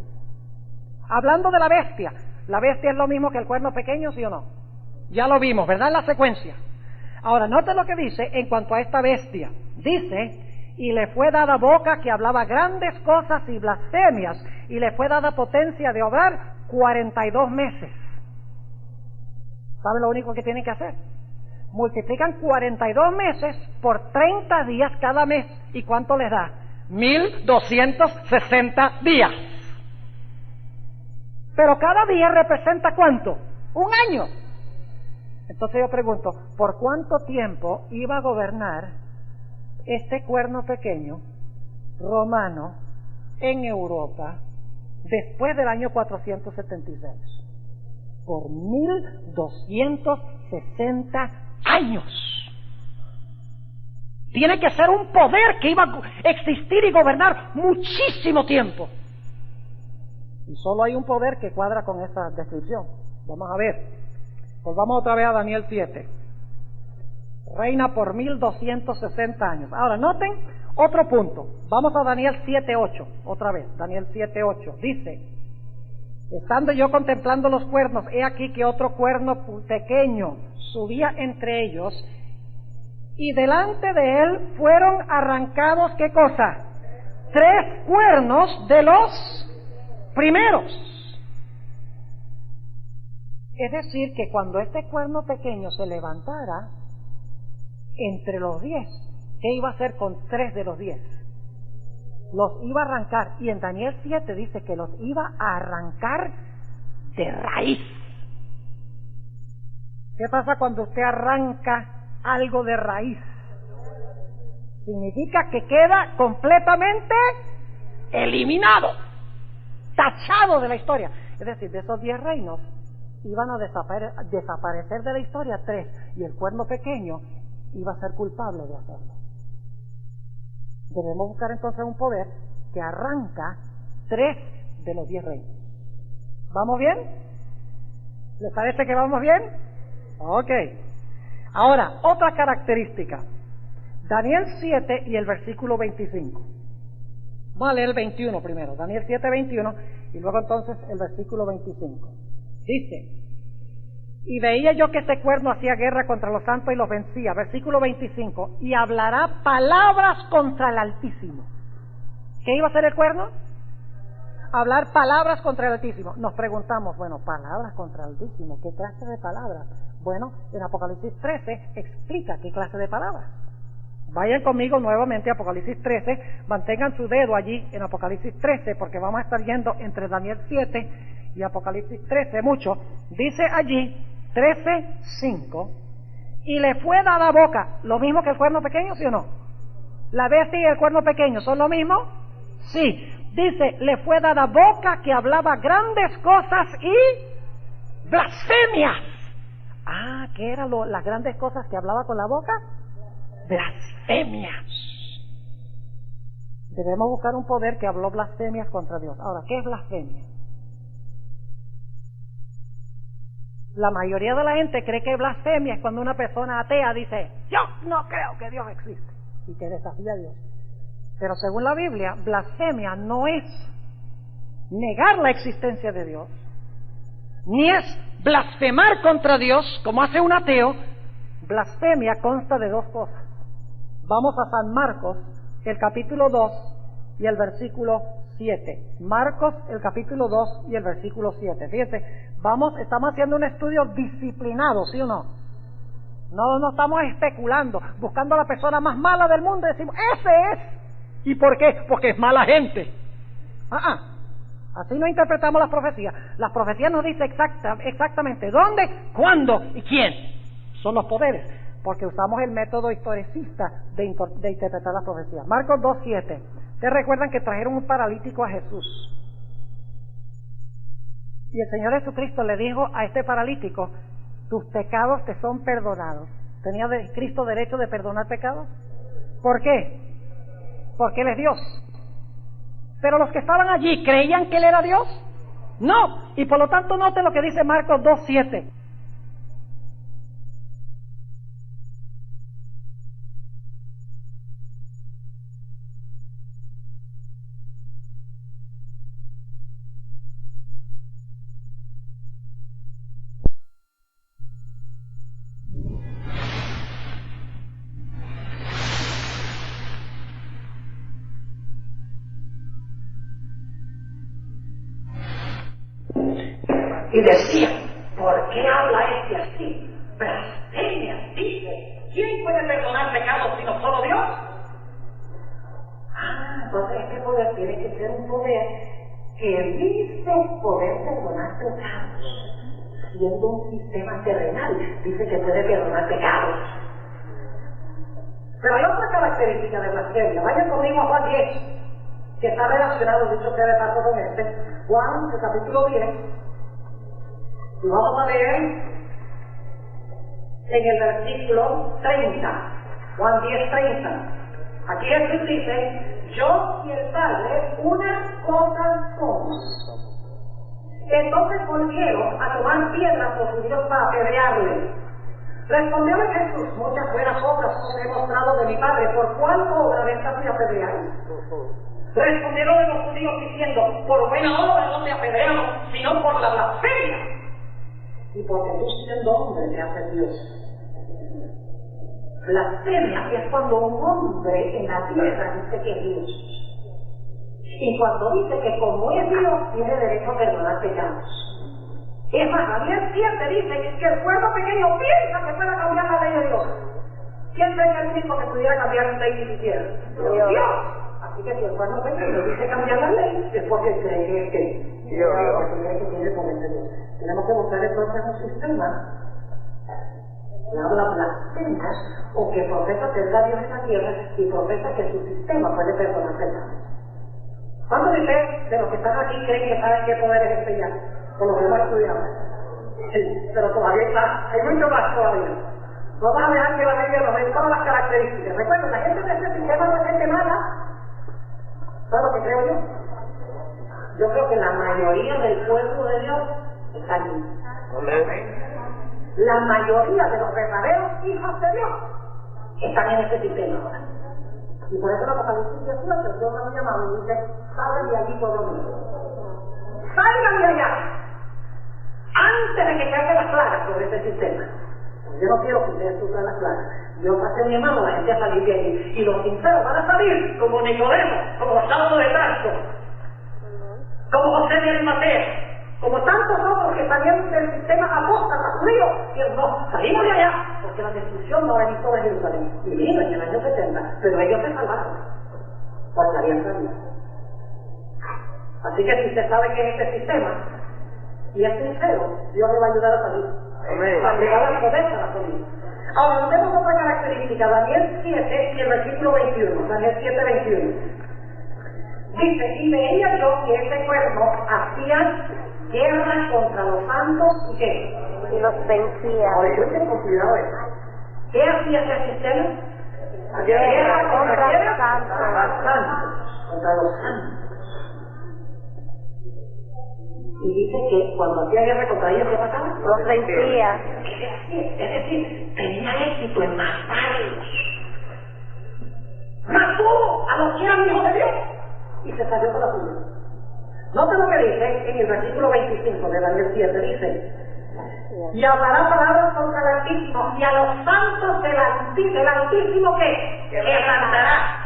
Hablando de la bestia. ¿La bestia es lo mismo que el cuerno pequeño, sí o no? Ya lo vimos, ¿verdad? En la secuencia. Ahora, noten lo que dice en cuanto a esta bestia. Dice: y le fue dada boca que hablaba grandes cosas y blasfemias, y le fue dada potencia de obrar 42 meses. ¿Saben lo único que tienen que hacer? Multiplican 42 meses por 30 días cada mes. ¿Y cuánto les da? 1260 días. Pero cada día representa ¿cuánto? Un año. Entonces yo pregunto, ¿por cuánto tiempo iba a gobernar este cuerno pequeño romano en Europa después del año 476? Por 1260 años. Tiene que ser un poder que iba a existir y gobernar muchísimo tiempo. Y solo hay un poder que cuadra con esa descripción. Vamos a ver. Volvamos otra vez a Daniel 7. Reina por 1260 años. Ahora noten otro punto. Vamos a Daniel 7:8. Otra vez, Daniel 7:8. Dice: estando yo contemplando los cuernos, he aquí que otro cuerno pequeño subía entre ellos, y delante de él fueron arrancados, ¿qué cosa? 3 cuernos de los primeros. Es decir, que cuando este cuerno pequeño se levantara entre los 10, ¿qué iba a hacer con 3 de los 10? Los iba a arrancar. Y en Daniel 7 dice que los iba a arrancar de raíz. ¿Qué pasa cuando usted arranca algo de raíz? Significa que queda completamente eliminado, tachado de la historia. Es decir, de esos 10 reinos iban a desaparecer de la historia 3, y el cuerno pequeño iba a ser culpable de hacerlo. Debemos buscar entonces un poder que arranca 3 de los 10 reinos. ¿Vamos bien? ¿Les parece que vamos bien? Ok. Ahora, otra característica. Daniel 7 y el versículo 25. Vamos a leer el 21 primero. Daniel 7, 21, y luego entonces el versículo 25. Dice: y veía yo que este cuerno hacía guerra contra los santos y los vencía. Versículo 25. Y hablará palabras contra el Altísimo. ¿Qué iba a hacer el cuerno? Hablar palabras contra el Altísimo. Nos preguntamos, bueno, palabras contra el Altísimo, ¿qué clase de palabras? Bueno, en Apocalipsis 13 explica qué clase de palabras. Vayan conmigo nuevamente a Apocalipsis 13, mantengan su dedo allí en Apocalipsis 13, porque vamos a estar yendo entre Daniel 7 y Apocalipsis 13 mucho. Dice allí 13:5, y le fue dada boca, lo mismo que el cuerno pequeño, ¿sí o no? ¿La bestia y el cuerno pequeño son lo mismo? Sí. Dice, le fue dada boca que hablaba grandes cosas y blasfemias. Ah, ¿qué eran las grandes cosas que hablaba con la boca? Blasfemias. Debemos buscar un poder que habló blasfemias contra Dios. Ahora, ¿qué es blasfemia? La mayoría de la gente cree que blasfemia es cuando una persona atea dice, yo no creo que Dios existe, y que desafía a Dios. Pero según la Biblia, blasfemia no es negar la existencia de Dios, ni es blasfemar contra Dios como hace un ateo. Blasfemia consta de 2 cosas. Vamos a San Marcos, el capítulo 2 y el versículo 7. Marcos, el capítulo 2 y el versículo 7. Fíjense, estamos haciendo un estudio disciplinado, ¿sí o no? No estamos especulando, buscando a la persona más mala del mundo y decimos, ese es. ¿Y por qué? Porque es mala gente. Así no interpretamos las profecías. Las profecías nos dicen exactamente dónde, cuándo y quién son los poderes, porque usamos el método historicista de interpretar las profecías. Marcos 2:7. ¿Ustedes recuerdan que trajeron un paralítico a Jesús? Y el Señor Jesucristo le dijo a este paralítico, tus pecados te son perdonados. ¿Tenía Cristo derecho de perdonar pecados? ¿Por qué? Porque Él es Dios. Pero los que estaban allí, ¿creían que Él era Dios? No. Y por lo tanto, note lo que dice Marcos 2:7. Y decía, ¿por qué habla este así? Blasfemia, dice. ¿Quién puede perdonar pecados sino solo Dios? Entonces este poder tiene que ser un poder que dice poder perdonar pecados, siendo un sistema terrenal. Dice que puede perdonar pecados. Pero hay otra característica de blasfemia. Vayan conmigo a Juan 10, que está relacionado, dicho sea de paso, con este. Juan, el capítulo 10. Y vamos a leer en el versículo 30, Juan 10:30. Aquí Jesús dice, yo y el Padre una cosa somos. Entonces volvieron a tomar piedras los judíos para apedrearle. Respondióle Jesús, muchas buenas obras os he mostrado de mi Padre, ¿por cuál obra de estas me apedreáis? Respondieron de los judíos diciendo, por buena obra no te apedreamos, sino por la blasfemia. Y porque tú siendo hombre te haces Dios. Blasfemia es cuando un hombre en la tierra dice que es Dios. Y cuando dice que como es Dios, tiene derecho a perdonar pecados. Es más, Daniel 7 dice que el pueblo pequeño piensa que pueda cambiar la ley de Dios. ¿Quién sería el único que pudiera cambiar la ley si quisiera? Dios. Así que si el pueblo pequeño dice cambiar la ley, es porque cree que es que Dios. Porque cree que tiene el poder de Dios. Tenemos que buscar entonces un sistema que habla blasfemas o que profesa que es Dios en la tierra y profesa que su sistema puede perdonar pecados. ¿Cuántos de ustedes, de los que están aquí, creen que saben qué poder es este ya? Por lo que hemos estudiado. Sí, pero todavía está, hay mucho más todavía. No vas a dejar que la Biblia nos dé todas las características. Recuerden, la gente de este sistema no es gente mala. ¿Sabes lo que creo yo? Yo creo que la mayoría del pueblo de Dios está allí. La mayoría de los verdaderos hijos de Dios están en ese sistema ahora. Y por eso en Apocalipsis 18 Dios nos llama y dice, salgan de allí pueblo mío. Salgan de allá. Antes de que caigan las plagas sobre ese sistema. Yo no quiero que ustedes sufran las plagas. Dios hace un llamado a la gente a salir de allí. Y los sinceros van a salir como Nicodemo, como Saulo de Tarso, como José de Arimatea, como tantos otros que salieron del sistema apóstata judío. Y no, salimos de allá, porque la destrucción no venía sobre Jerusalén. Y vino en el año 70, pero ellos se salvaron, porque habían salido. Así que si usted sabe que es este sistema, y es sincero, Dios le va a ayudar a salir. Amén. A llegar a la pobreza a la salida. Ahora, tenemos otra característica, Daniel 7 y el versículo 21, Daniel 7, 21. Dice, y veía yo que ese cuerno hacía guerra contra los santos y ¿qué? Y los vencía. Ahora, escuchen con cuidado esto. ¿Qué hacía ese sistema? Guerra contra los santos. Contra los santos. Y dice que cuando hacía guerra contra ellos, ¿qué pasaba? Los vencía. Es decir, tenía éxito en matarlos. Mató a los que eran hijos de Dios y se salió con la suya. Nota lo que dice en el versículo 25 de Daniel 7, dice, y hablará palabras contra el Altísimo y a los santos del Altísimo que quebrantará.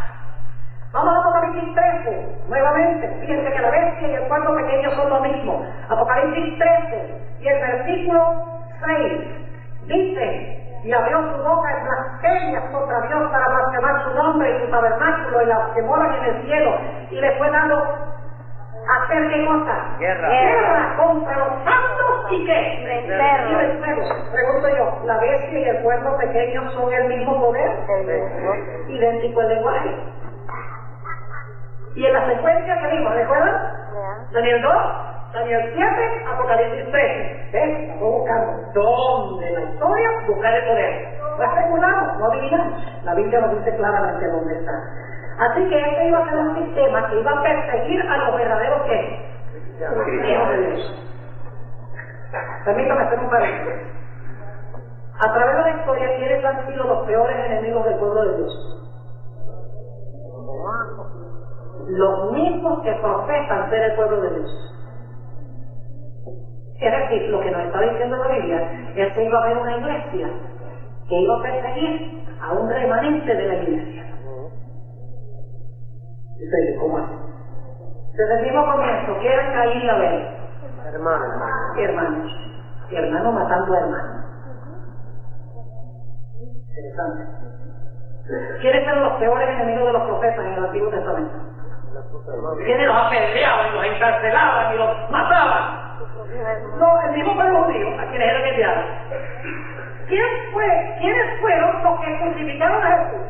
Vamos a Apocalipsis 13, nuevamente. Fíjense que la bestia y el cuerno pequeño son lo mismo. Apocalipsis 13 y el versículo 6 dice, y abrió su boca en blasfemias contra Dios para blasfemar su nombre y su tabernáculo y las que moran en el cielo, y le fue dado hacer qué cosa? Guerra contra los santos y qué? Vencerlos. Pregunto yo, ¿la bestia y el cuerno pequeño son el mismo poder? Idéntico el lenguaje. Y en la secuencia que vimos, ¿recuerdan? Daniel 2, Daniel 7, Apocalipsis 13. ¿Ves? Estamos buscando dónde en la historia buscar el poder. No especulamos, no adivinamos. La Biblia nos dice claramente dónde está. Así que este iba a ser un sistema que iba a perseguir a los verdaderos ¿qué? Hijos de Dios. Permítame hacer un paréntesis. A través de la historia, ¿quiénes han sido los peores enemigos del pueblo de Dios? Los mismos que profesan ser el pueblo de Dios. Es decir, lo que nos está diciendo la Biblia es que iba a haber una iglesia que iba a perseguir a un remanente de la iglesia. Y usted dice, ¿cómo así? Desde el mismo comienzo, ¿qué era Caín y Abel? Hermanos. Hermanos matando a hermanos. Interesante. ¿Quiénes eran los peores enemigos de los profetas en el Antiguo Testamento? ¿Quiénes los apedreaban y los encarcelaban y los mataban? No, el mismo pueblo judío, a quienes eran enviados. ¿Quiénes fueron los que crucificaron a Jesús?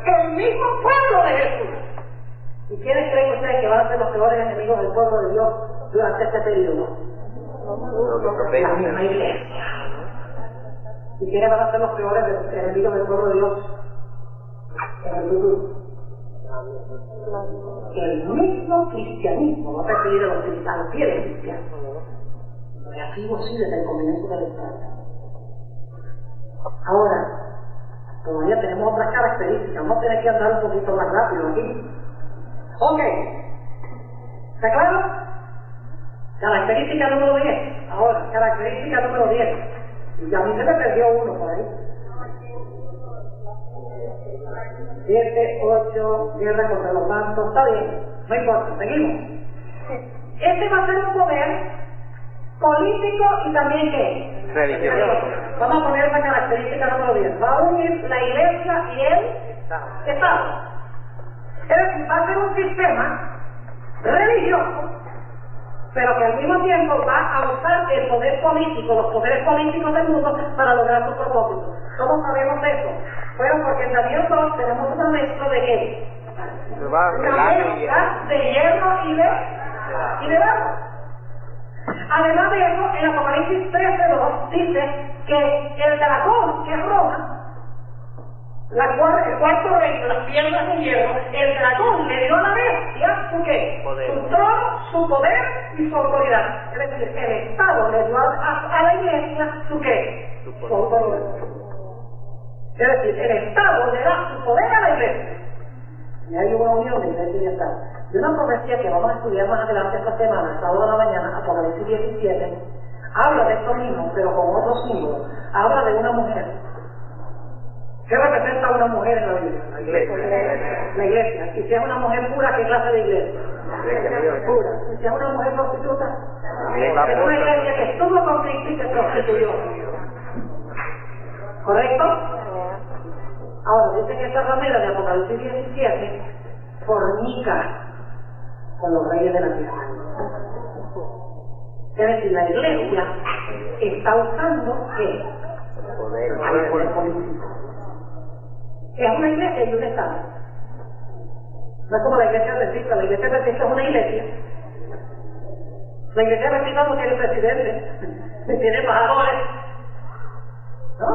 El mismo pueblo de Jesús. ¿Y quiénes creen ustedes que van a ser los peores enemigos del pueblo de Dios durante este periodo? La misma iglesia. ¿Y quiénes van a ser los peores enemigos del pueblo de Dios en el futuro? El mismo cristianismo va a perseguir a los cristianos, fieles cristianos. Y ha sido así desde el comienzo de la historia. Ahora, todavía tenemos otras características, vamos a tener que andar un poquito más rápido aquí. Ok, ¿está claro? Característica número 10. Ahora, característica número 10. Y a mí se me perdió uno por ahí. 7, 8, guerra contra los santos, está bien, no importa, seguimos. Este va a ser un poder político y también ¿qué? Religioso. Vamos a poner esa característica número 10. Va a unir la iglesia y el Estado. Es decir, va a ser un sistema religioso, pero que al mismo tiempo va a usar el poder político, los poderes políticos del mundo para lograr sus propósitos. ¿Cómo sabemos eso? Bueno, porque en Daniel 2 tenemos una mezcla de ¿qué? Una mezcla de hierro y de barro. Además de eso, en Apocalipsis 13:2 dice que el dragón, que es Roma, el cuarto reino, las piernas de hierro, el dragón le dio a la bestia su ¿qué? Su trono, su poder y su autoridad. Es decir, el Estado le dio a la iglesia su ¿qué? Su autoridad. Es decir, el Estado le da su poder a la iglesia. Y hay una unión de iglesia y Estado. Y una profecía que vamos a estudiar más adelante esta semana, el sábado de la mañana, Apocalipsis 17, habla de esto mismo, pero con otro símbolo. Habla de una mujer. ¿Qué representa una mujer en la Biblia? La iglesia. La iglesia. Y si es una mujer pura, ¿qué clase de iglesia? Pura. Y si es una mujer prostituta, es una iglesia que estuvo con Cristo y se prostituyó. ¿Correcto? Ahora, dice que esta ramera de Apocalipsis 17 fornica con los reyes de la tierra. Es decir, la iglesia está usando ¿qué? El poder político. Es una iglesia y un Estado. No es como la iglesia adventista. La iglesia adventista es una iglesia. La iglesia adventista no tiene presidente, ni tiene embajadores, ¿no?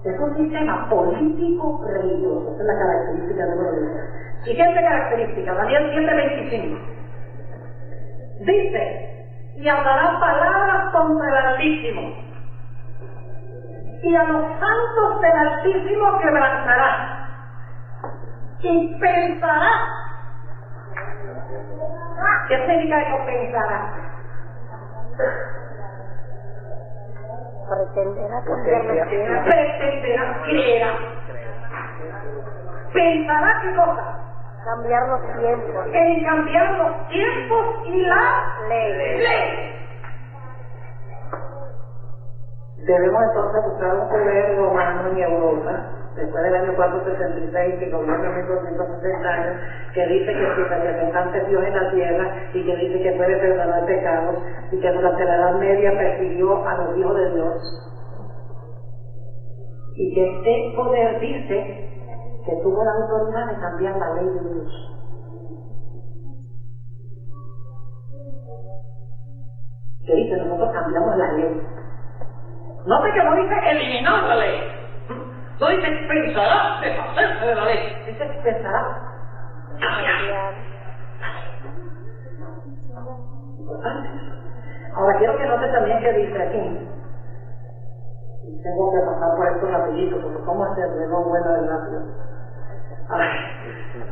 Es un sistema político religioso. Esa es la característica de la iglesia. Siguiente característica, Daniel 7:25. Dice, y hablará palabras contra el Altísimo, y a los santos del Altísimo quebrantará, y pensará. ¿Qué significa eso, pensará? Pretenderá cambiar los tiempos. Pretenderá, creerá. Pensará qué cosa. Cambiar los tiempos. En cambiar los tiempos y la ley. Debemos entonces buscar un poder romano en Europa, después del año 466, que gobierna 1260 años, que dice que su representante es Dios en la tierra y que dice que puede perdonar pecados y que durante la Edad Media persiguió a los hijos de Dios. Y que este poder dice que tuvo la autoridad de cambiar la ley de Dios. Que dice, nosotros cambiamos la ley. No sé que no dice eliminar la ley. No dice pensará deshacerse de la ley. Dice pensará cambiar. Importante. Ahora quiero que note también que dice aquí. Tengo que pasar por esto rapidito, porque cómo hacerle no buena del rápido.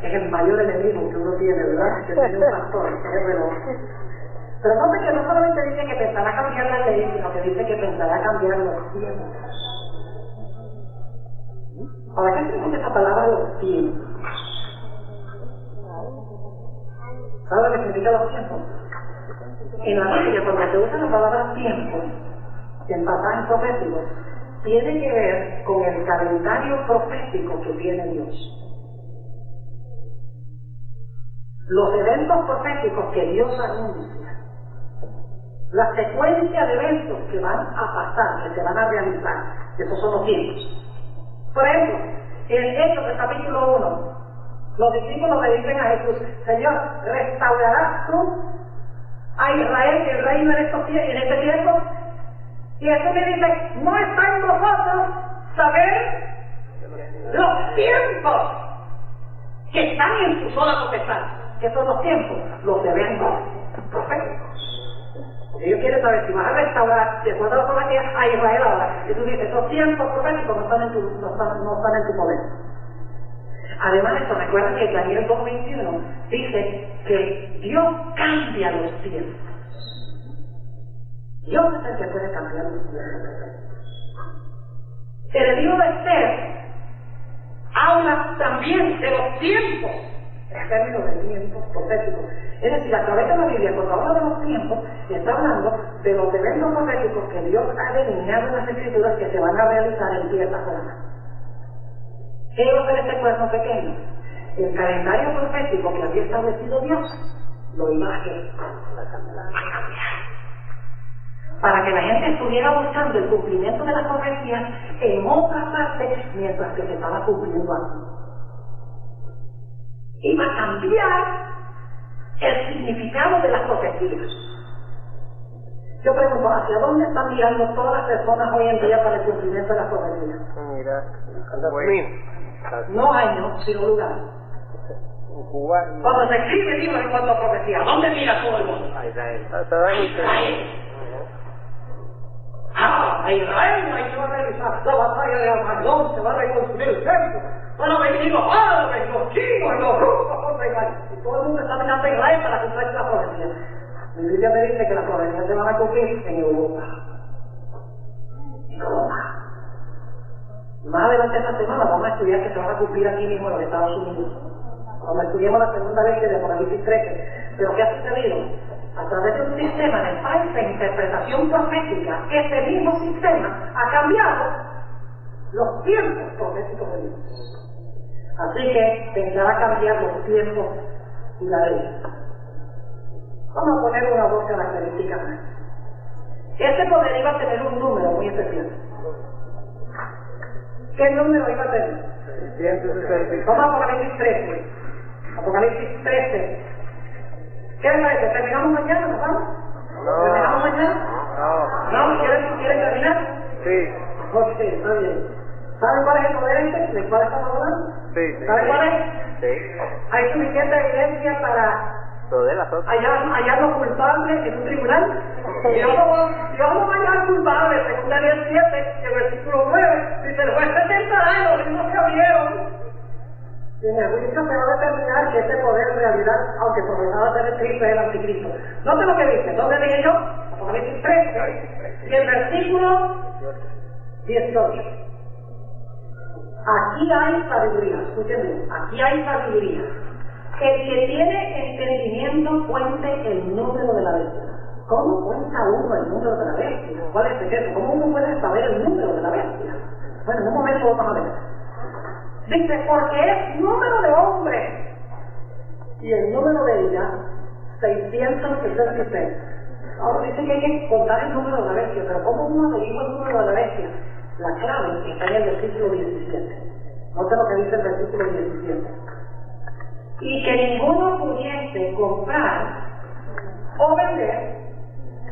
Es el mayor enemigo que uno tiene, ¿verdad? Que tiene un pastor, que es reloj. Pero note que no solamente dice que pensará cambiar la ley, sino que dice que pensará cambiar los tiempos. Ahora, ¿qué significa esta palabra los tiempos? ¿Sabe lo que significa los tiempos? En la Biblia, cuando se usa la palabra tiempos, en pasajes proféticos, tiene que ver con el calendario profético que tiene Dios. Los eventos proféticos que Dios anuncia, la secuencia de eventos que van a pasar, que se van a realizar, esos son los tiempos. Por ejemplo, en Hechos del capítulo 1, los discípulos le dicen a Jesús, Señor, ¿restaurarás tú a Israel el reino en este tiempo? Y Jesús le dice, no está en vosotros saber los tiempos que están en su sola potestad. ¿Qué son los tiempos? Los eventos proféticos. Ellos quieren saber si vas a restaurar, de acuerdo a la profecía, a Israel ahora. Y tú dices, esos tiempos proféticos no están en tu poder. Además de esto, recuerden que Daniel 2:21 dice que Dios cambia los tiempos. Dios es el que puede cambiar los tiempos. En el libro de Esther habla también de los tiempos, en términos de tiempos proféticos. Es decir, a través de la Biblia, cuando habla de los tiempos, está hablando de los eventos proféticos que Dios ha delineado en las Escrituras que se van a realizar en cierta forma. ¿Qué iba a hacer este cuerno pequeño? El calendario profético que había establecido Dios lo iba a cambiar. Para que la gente estuviera buscando el cumplimiento de las profecías en otra parte mientras que se estaba cumpliendo aquí. Iba a cambiar el significado de las profecías. Yo pregunto, ¿hacia dónde están mirando todas las personas hoy en día para el cumplimiento de las profecías? Mira, No años, sino lugar. Cuando se escribe libros en cuanto a profecía, ¿dónde mira todo el mundo? A Israel. A Israel ahí se va a realizar la batalla de Armagedón, se va a reconstruir el templo, van a venir los árabes, los chinos y los rusos contra Israel. Y todo el mundo está mirando a Israel para cumplir la profecía. Mi Biblia me dice que las profecías se van a cumplir en Europa. En Roma. Más adelante esta semana vamos a estudiar que se van a cumplir aquí mismo en los Estados Unidos. Cuando estudiamos la segunda ley de Apocalipsis 13. Pero ¿qué ha sucedido? A través de un sistema de falsa interpretación profética, ese mismo sistema ha cambiado los tiempos proféticos de Dios. Así que tendrá a cambiar los tiempos y la ley. Vamos a poner una o dos características más. Este poder iba a tener un número muy especial. ¿Qué número iba a tener? 165. Vamos a Apocalipsis 13. Apocalipsis 13. ¿Qué les parece? ¿Terminamos mañana? ¿Nos vamos? No. ¿Terminamos mañana? No. ¿No? ¿Quieren terminar? Sí. Ok, está bien. ¿Saben cuál es el poder este? ¿De cuál estamos hablando? Sí. ¿Saben cuál es? Sí. ¿Hay suficiente evidencia para hallar los culpables en un tribunal? Dios no va a hallar culpables, según Daniel 7, el versículo 9, dice: el juez 70 años, los libros se abrieron. Y en el juicio se va a determinar que este poder en realidad, aunque profesaba ser el Cristo, es el anticristo. Note lo que dice, ¿dónde dije yo? Apocalipsis 13, y el versículo 18. Aquí hay sabiduría, escuchen bien, aquí hay sabiduría. El que tiene entendimiento cuente el número de la bestia. ¿Cómo cuenta uno el número de la bestia? ¿Cuál es el secreto? ¿Cómo uno puede saber el número de la bestia? Bueno, en un momento vamos a ver. Dice, porque es número de hombre y el número de ella 666. Ahora dice que hay que contar el número de la bestia, pero ¿cómo uno averigua el número de la bestia? La clave está en el versículo 17. Note lo que dice el versículo 17. Y que ninguno pudiese comprar o vender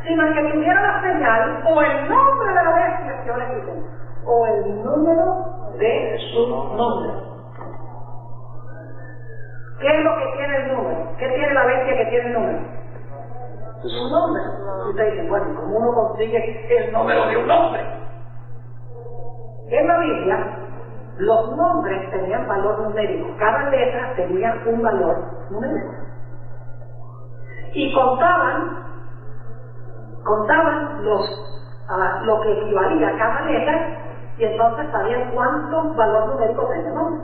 sino que tuviera la señal o el nombre de la bestia que ahora existe, o el número de su nombre. ¿Qué es lo que tiene el número? ¿Qué tiene la bestia que tiene el número? Su nombre. Y usted dice, bueno, ¿cómo uno consigue el número de un nombre? En la Biblia, los nombres tenían valor numérico. Cada letra tenía un valor numérico. Y contaban lo que equivalía a cada letra, y entonces sabían cuánto valor numérico tenía el nombre.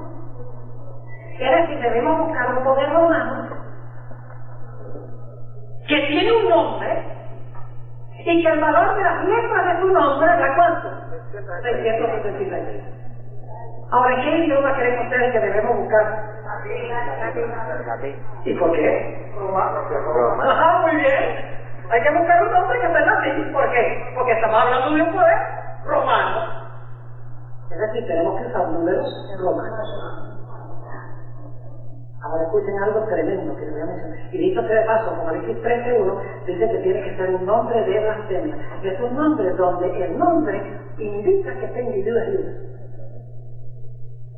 Es decir, debemos buscar un poder romano que tiene un nombre y que el valor de las letras de su nombre era ¿cuánto? 666. Ahora, ¿en qué idioma creen ustedes que debemos buscar? ¿Y por qué? Romano. Ajá, muy bien. Hay que buscar un nombre que sea en latín. ¿Por qué? Porque estamos hablando de un poder romano. Es decir, tenemos que usar números romanos. Ahora escuchen algo tremendo que les voy a mencionar. Y dicho sea de paso, Apocalipsis 13:1 dice que tiene que ser un nombre de blasfemia. Es un nombre donde el nombre indica que está individuo de Dios.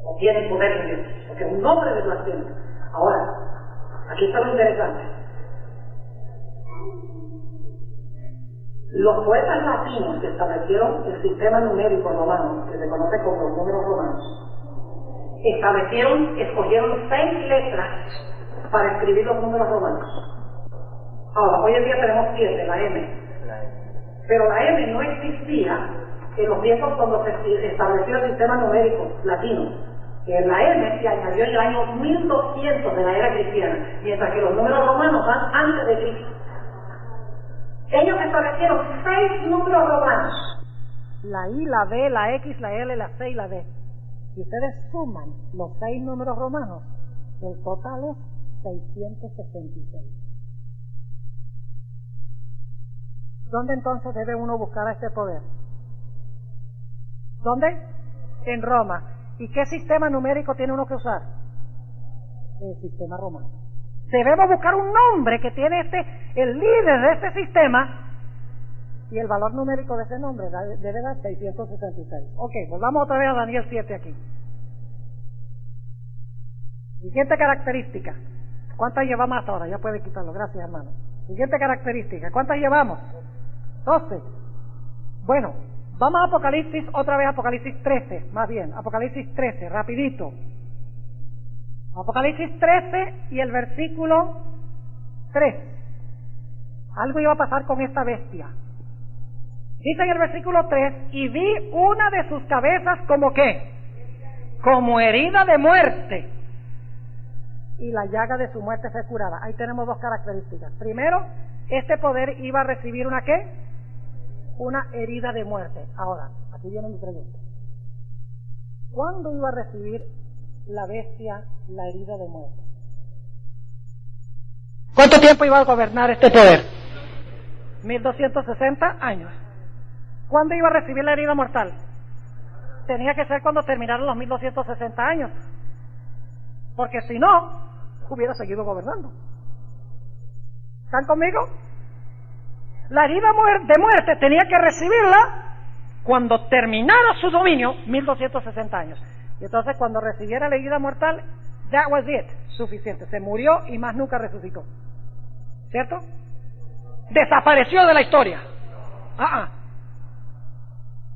O tiene poder en Dios. Porque es un nombre de blasfemia. Ahora, aquí está lo interesante. Los poetas latinos que establecieron el sistema numérico romano, que se conoce como los números romanos, escogieron 6 letras para escribir los números romanos. Ahora, hoy en día tenemos 7, la M. Pero la M no existía en los tiempos cuando se estableció el sistema numérico latino. que la M se añadió en el año 1200 de la era cristiana, mientras que los números romanos van antes de Cristo. Ellos establecieron 6 números romanos. La I, la B, la X, la L, la C y la D. Si ustedes suman los 6 números romanos, el total es 666. ¿Dónde entonces debe uno buscar a este poder? ¿Dónde? En Roma. ¿Y qué sistema numérico tiene uno que usar? El sistema romano. Debemos buscar un nombre que tiene el líder de este sistema, y el valor numérico de ese nombre debe dar 666. Ok, volvamos otra vez a Daniel 7 aquí. Siguiente característica. ¿Cuántas llevamos hasta ahora? Ya puede quitarlo, gracias hermano. Siguiente característica. ¿Cuántas llevamos? 12. Bueno, vamos a Apocalipsis, otra vez Apocalipsis 13, más bien, Apocalipsis 13, rapidito. Apocalipsis 13 y el versículo 3. Algo iba a pasar con esta bestia. Dice en el versículo 3, y vi una de sus cabezas como ¿qué? Como herida de muerte, y la llaga de su muerte fue curada. Ahí tenemos dos características. Primero, este poder iba a recibir una ¿qué? Una herida de muerte. Ahora, aquí viene mi pregunta. ¿Cuándo iba a recibir la bestia la herida de muerte? ¿Cuánto tiempo iba a gobernar este poder? 1260 años. ¿Cuándo iba a recibir la herida mortal? Tenía que ser cuando terminaron los 1260 años, porque si no, hubiera seguido gobernando. ¿Están conmigo? La herida de muerte tenía que recibirla cuando terminara su dominio, 1260 años. Y entonces cuando recibiera la herida mortal, that was it, suficiente. Se murió y más nunca resucitó. ¿Cierto? Desapareció de la historia.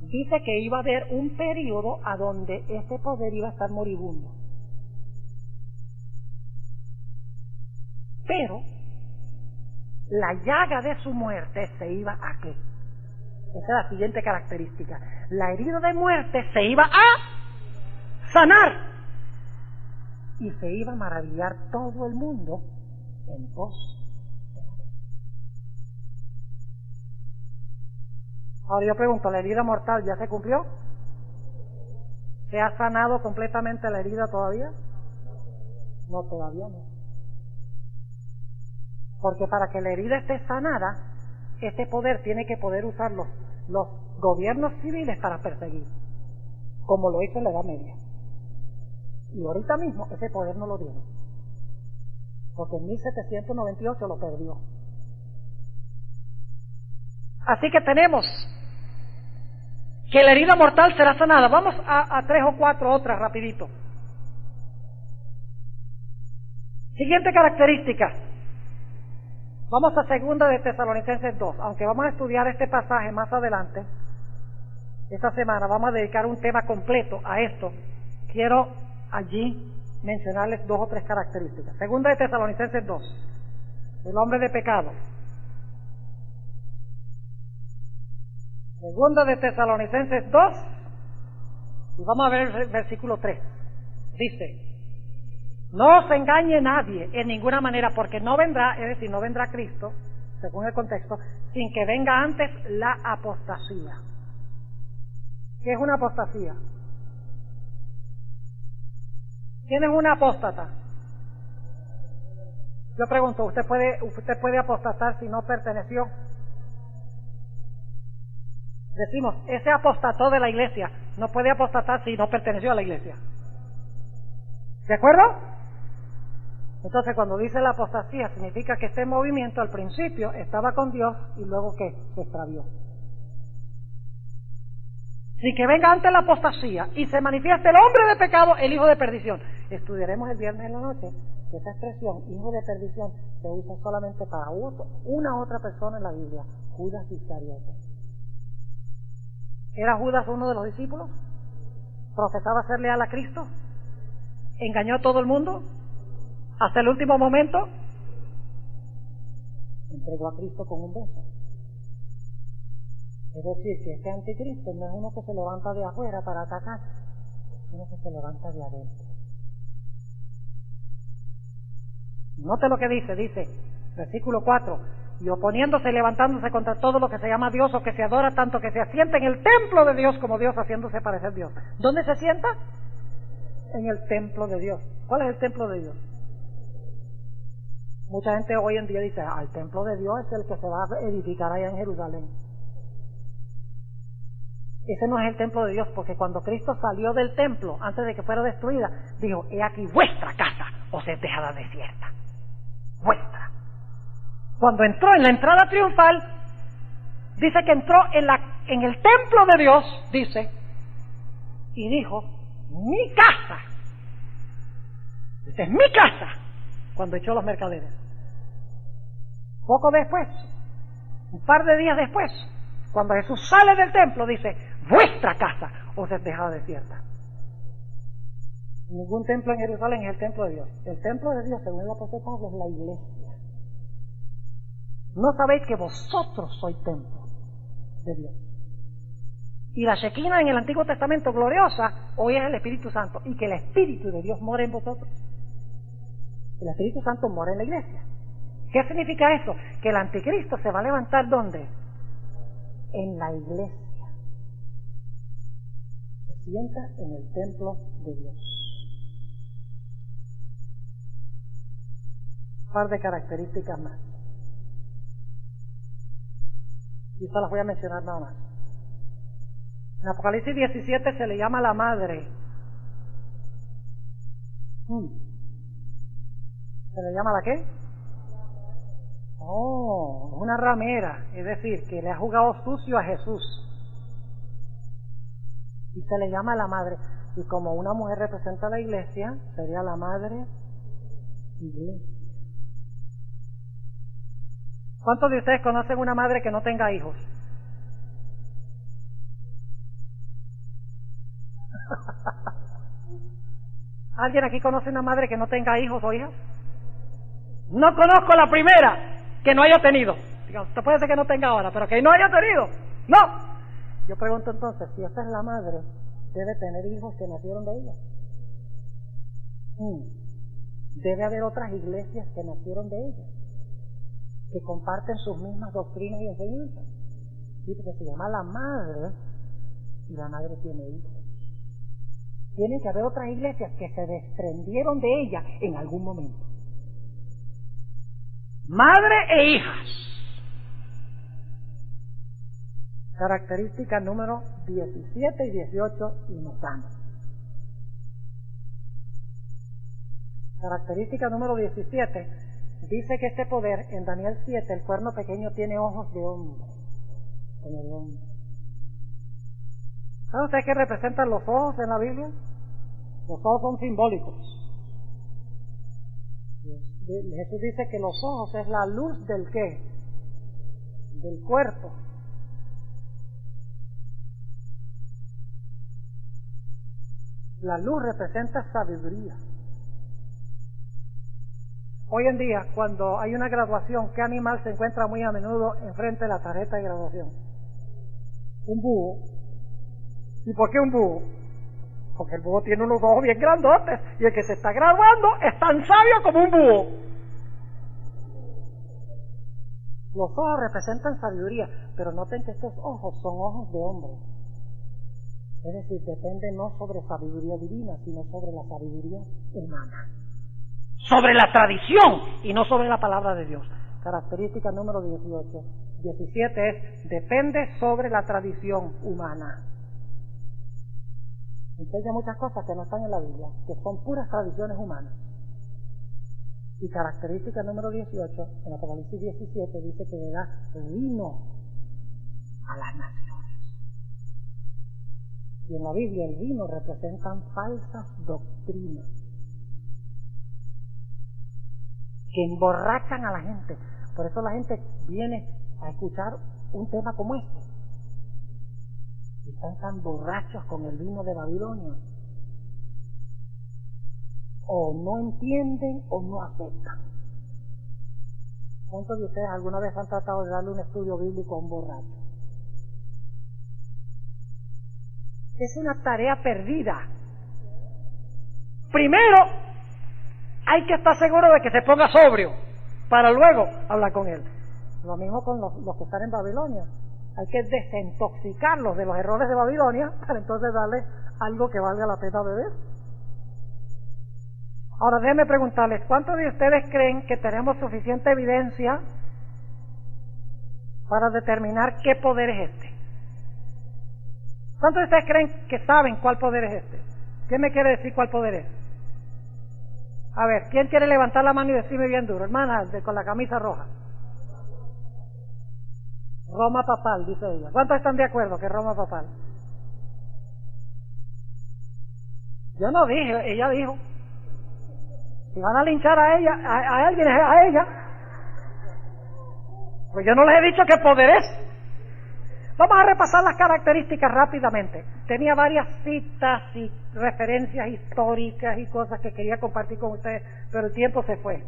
Dice que iba a haber un periodo a donde ese poder iba a estar moribundo. Pero la llaga de su muerte se iba a ¿qué? Esa es la siguiente característica. La herida de muerte se iba a sanar y se iba a maravillar todo el mundo en pos de la bestia. Ahora yo pregunto, ¿la herida mortal ya se cumplió? ¿Se ha sanado completamente la herida todavía? No, todavía no. Porque para que la herida esté sanada, este poder tiene que poder usar los gobiernos civiles para perseguir, como lo hizo en la Edad Media. Y ahorita mismo ese poder no lo tiene, porque en 1798 lo perdió. Así que tenemos que la herida mortal será sanada. Vamos a 3 o 4 otras rapidito. Siguiente característica. Vamos a 2 de Tesalonicenses 2, aunque vamos a estudiar este pasaje más adelante. Esta semana vamos a dedicar un tema completo a esto. Quiero allí mencionarles 2 o 3 características. 2 de Tesalonicenses 2, el hombre de pecado. 2 de Tesalonicenses 2, y vamos a ver el versículo 3. Dice: no os engañe nadie en ninguna manera, porque no vendrá, es decir, no vendrá Cristo, según el contexto, sin que venga antes la apostasía. ¿Qué es una apostasía? ¿Quién es una apóstata? Yo pregunto, ¿usted puede apostatar si no perteneció? Decimos, ese apostató de la iglesia. No puede apostatar si no perteneció a la iglesia. ¿De acuerdo? Entonces, cuando dice la apostasía, significa que este movimiento al principio estaba con Dios y luego ¿qué? Se extravió. Sin que venga antes la apostasía y se manifieste el hombre de pecado, el hijo de perdición. Estudiaremos el viernes en la noche que esa expresión, hijo de perdición, se usa solamente para una otra persona en la Biblia, Judas Iscariote. ¿Era Judas uno de los discípulos? ¿Profesaba ser leal a Cristo? ¿Engañó a todo el mundo? ¿Hasta el último momento? Entregó a Cristo con un beso. Es decir, que este anticristo no es uno que se levanta de afuera para atacar. uno que se levanta de adentro. Note lo que dice, versículo 4, y oponiéndose y levantándose contra todo lo que se llama Dios o que se adora, tanto que se asienta en el templo de Dios como Dios, haciéndose parecer Dios. ¿Dónde se sienta? En el templo de Dios. ¿Cuál es el templo de Dios? Mucha gente hoy en día dice, el templo de Dios es el que se va a edificar allá en Jerusalén. Ese no es el templo de Dios, porque cuando Cristo salió del templo, antes de que fuera destruida, dijo, he aquí vuestra casa os es dejada desierta. Vuestra. Cuando entró en la entrada triunfal, dice que entró en el templo de Dios, dice, y dijo, mi casa. Esta es mi casa, cuando echó los mercaderes. Poco después, un par de días después, cuando Jesús sale del templo, dice, vuestra casa os es dejada desierta. Ningún templo en Jerusalén es el templo de Dios. El templo de Dios, según el apóstol Pablo, es la iglesia. ¿No sabéis que vosotros sois templo de Dios? Y la Shekinah en el Antiguo Testamento gloriosa, hoy es el Espíritu Santo, y que el Espíritu de Dios mora en vosotros. El Espíritu Santo mora en la iglesia. ¿Qué significa eso? Que el anticristo se va a levantar ¿dónde? En la iglesia. Se sienta en el templo de Dios. Un par de características más. Y estas las voy a mencionar nada más. En Apocalipsis 17 se le llama la madre. ¿Se le llama la qué? Oh, una ramera, es decir, que le ha jugado sucio a Jesús. Y se le llama la madre. Y como una mujer representa a la iglesia, sería la madre iglesia. ¿Cuántos de ustedes conocen una madre que no tenga hijos? ¿Alguien aquí conoce una madre que no tenga hijos o hijas? No conozco la primera que no haya tenido. Usted puede ser que no tenga ahora, pero que no haya tenido. No. Yo pregunto entonces, si esta es la madre, debe tener hijos que nacieron de ella. Debe haber otras iglesias que nacieron de ella, que comparten sus mismas doctrinas y enseñanzas. Sí, porque se llama la madre y la madre tiene hijos. Tienen que haber otras iglesias que se desprendieron de ella en algún momento. Madre e hijas. Característica número 17 y 18 y nos damos. Característica número 17 dice que este poder, en Daniel 7, el cuerno pequeño tiene ojos de hombre. Como de hombre. ¿Sabe usted qué representan los ojos en la Biblia? Los ojos son simbólicos. Jesús dice que los ojos es la luz del ¿qué? Del cuerpo. La luz representa sabiduría. Hoy en día, cuando hay una graduación, ¿qué animal se encuentra muy a menudo enfrente de la tarjeta de graduación? Un búho. ¿Y por qué un búho? Porque el búho tiene unos ojos bien grandotes y el que se está graduando es tan sabio como un búho. Los ojos representan sabiduría, pero noten que estos ojos son ojos de hombre. Es decir, depende no sobre sabiduría divina, sino sobre la sabiduría humana. Sobre la tradición y no sobre la palabra de Dios. Característica número 18. 17 es, depende sobre la tradición humana. Enseña muchas cosas que no están en la Biblia, que son puras tradiciones humanas. Y característica número 18, en Apocalipsis 17, dice que le da vino a las naciones. Y en la Biblia el vino representan falsas doctrinas que emborrachan a la gente. Por eso la gente viene a escuchar un tema como este. Y están tan borrachos con el vino de Babilonia. O no entienden o no aceptan. ¿Cuántos de ustedes alguna vez han tratado de darle un estudio bíblico a un borracho? Es una tarea perdida. Primero, hay que estar seguro de que se ponga sobrio, para luego hablar con él. Lo mismo con los que están en Babilonia. Hay que desintoxicarlos de los errores de Babilonia para entonces darles algo que valga la pena beber. Ahora déjenme preguntarles, ¿cuántos de ustedes creen que tenemos suficiente evidencia para determinar qué poder es este? ¿Cuántos de ustedes creen que saben cuál poder es este? ¿Quién me quiere decir cuál poder es? A ver, ¿quién quiere levantar la mano y decirme bien duro? Hermana, con la camisa roja. Roma papal, dice ella. ¿Cuántos están de acuerdo que es Roma papal? Yo no dije, ella dijo. Si van a linchar a ella, a alguien, a ella. Pues yo no les he dicho qué poder es. Vamos a repasar las características rápidamente. Tenía varias citas y referencias históricas y cosas que quería compartir con ustedes, pero el tiempo se fue.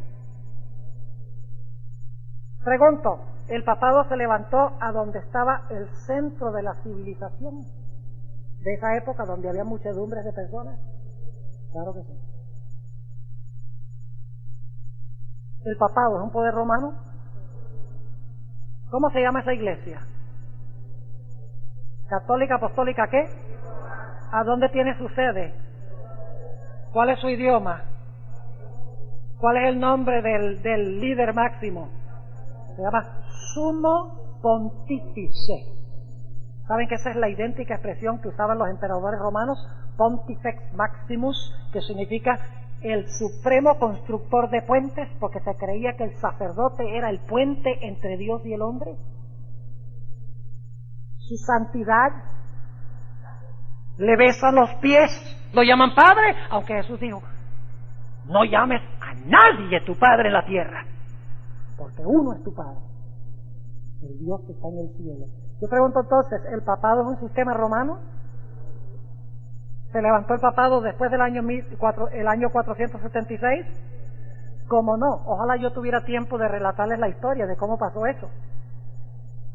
Pregunto, ¿el papado se levantó a donde estaba el centro de la civilización? De esa época donde había muchedumbres de personas. Claro que sí. ¿El papado es un poder romano? ¿Cómo se llama esa iglesia? ¿Católica, apostólica qué? ¿A dónde tiene su sede? ¿Cuál es su idioma? ¿Cuál es el nombre del líder máximo? Se llama Sumo Pontífice. ¿Saben que esa es la idéntica expresión que usaban los emperadores romanos? Pontifex Maximus, que significa el supremo constructor de puentes, porque se creía que el sacerdote era el puente entre Dios y el hombre. Su santidad, le besan los pies, lo llaman padre, aunque Jesús dijo, no llames a nadie tu padre en la tierra, porque uno es tu padre, el Dios que está en el cielo. Yo pregunto entonces, ¿el papado es un sistema romano? ¿Se levantó el papado después del año 476? ¿Cómo no? Ojalá yo tuviera tiempo de relatarles la historia de cómo pasó eso.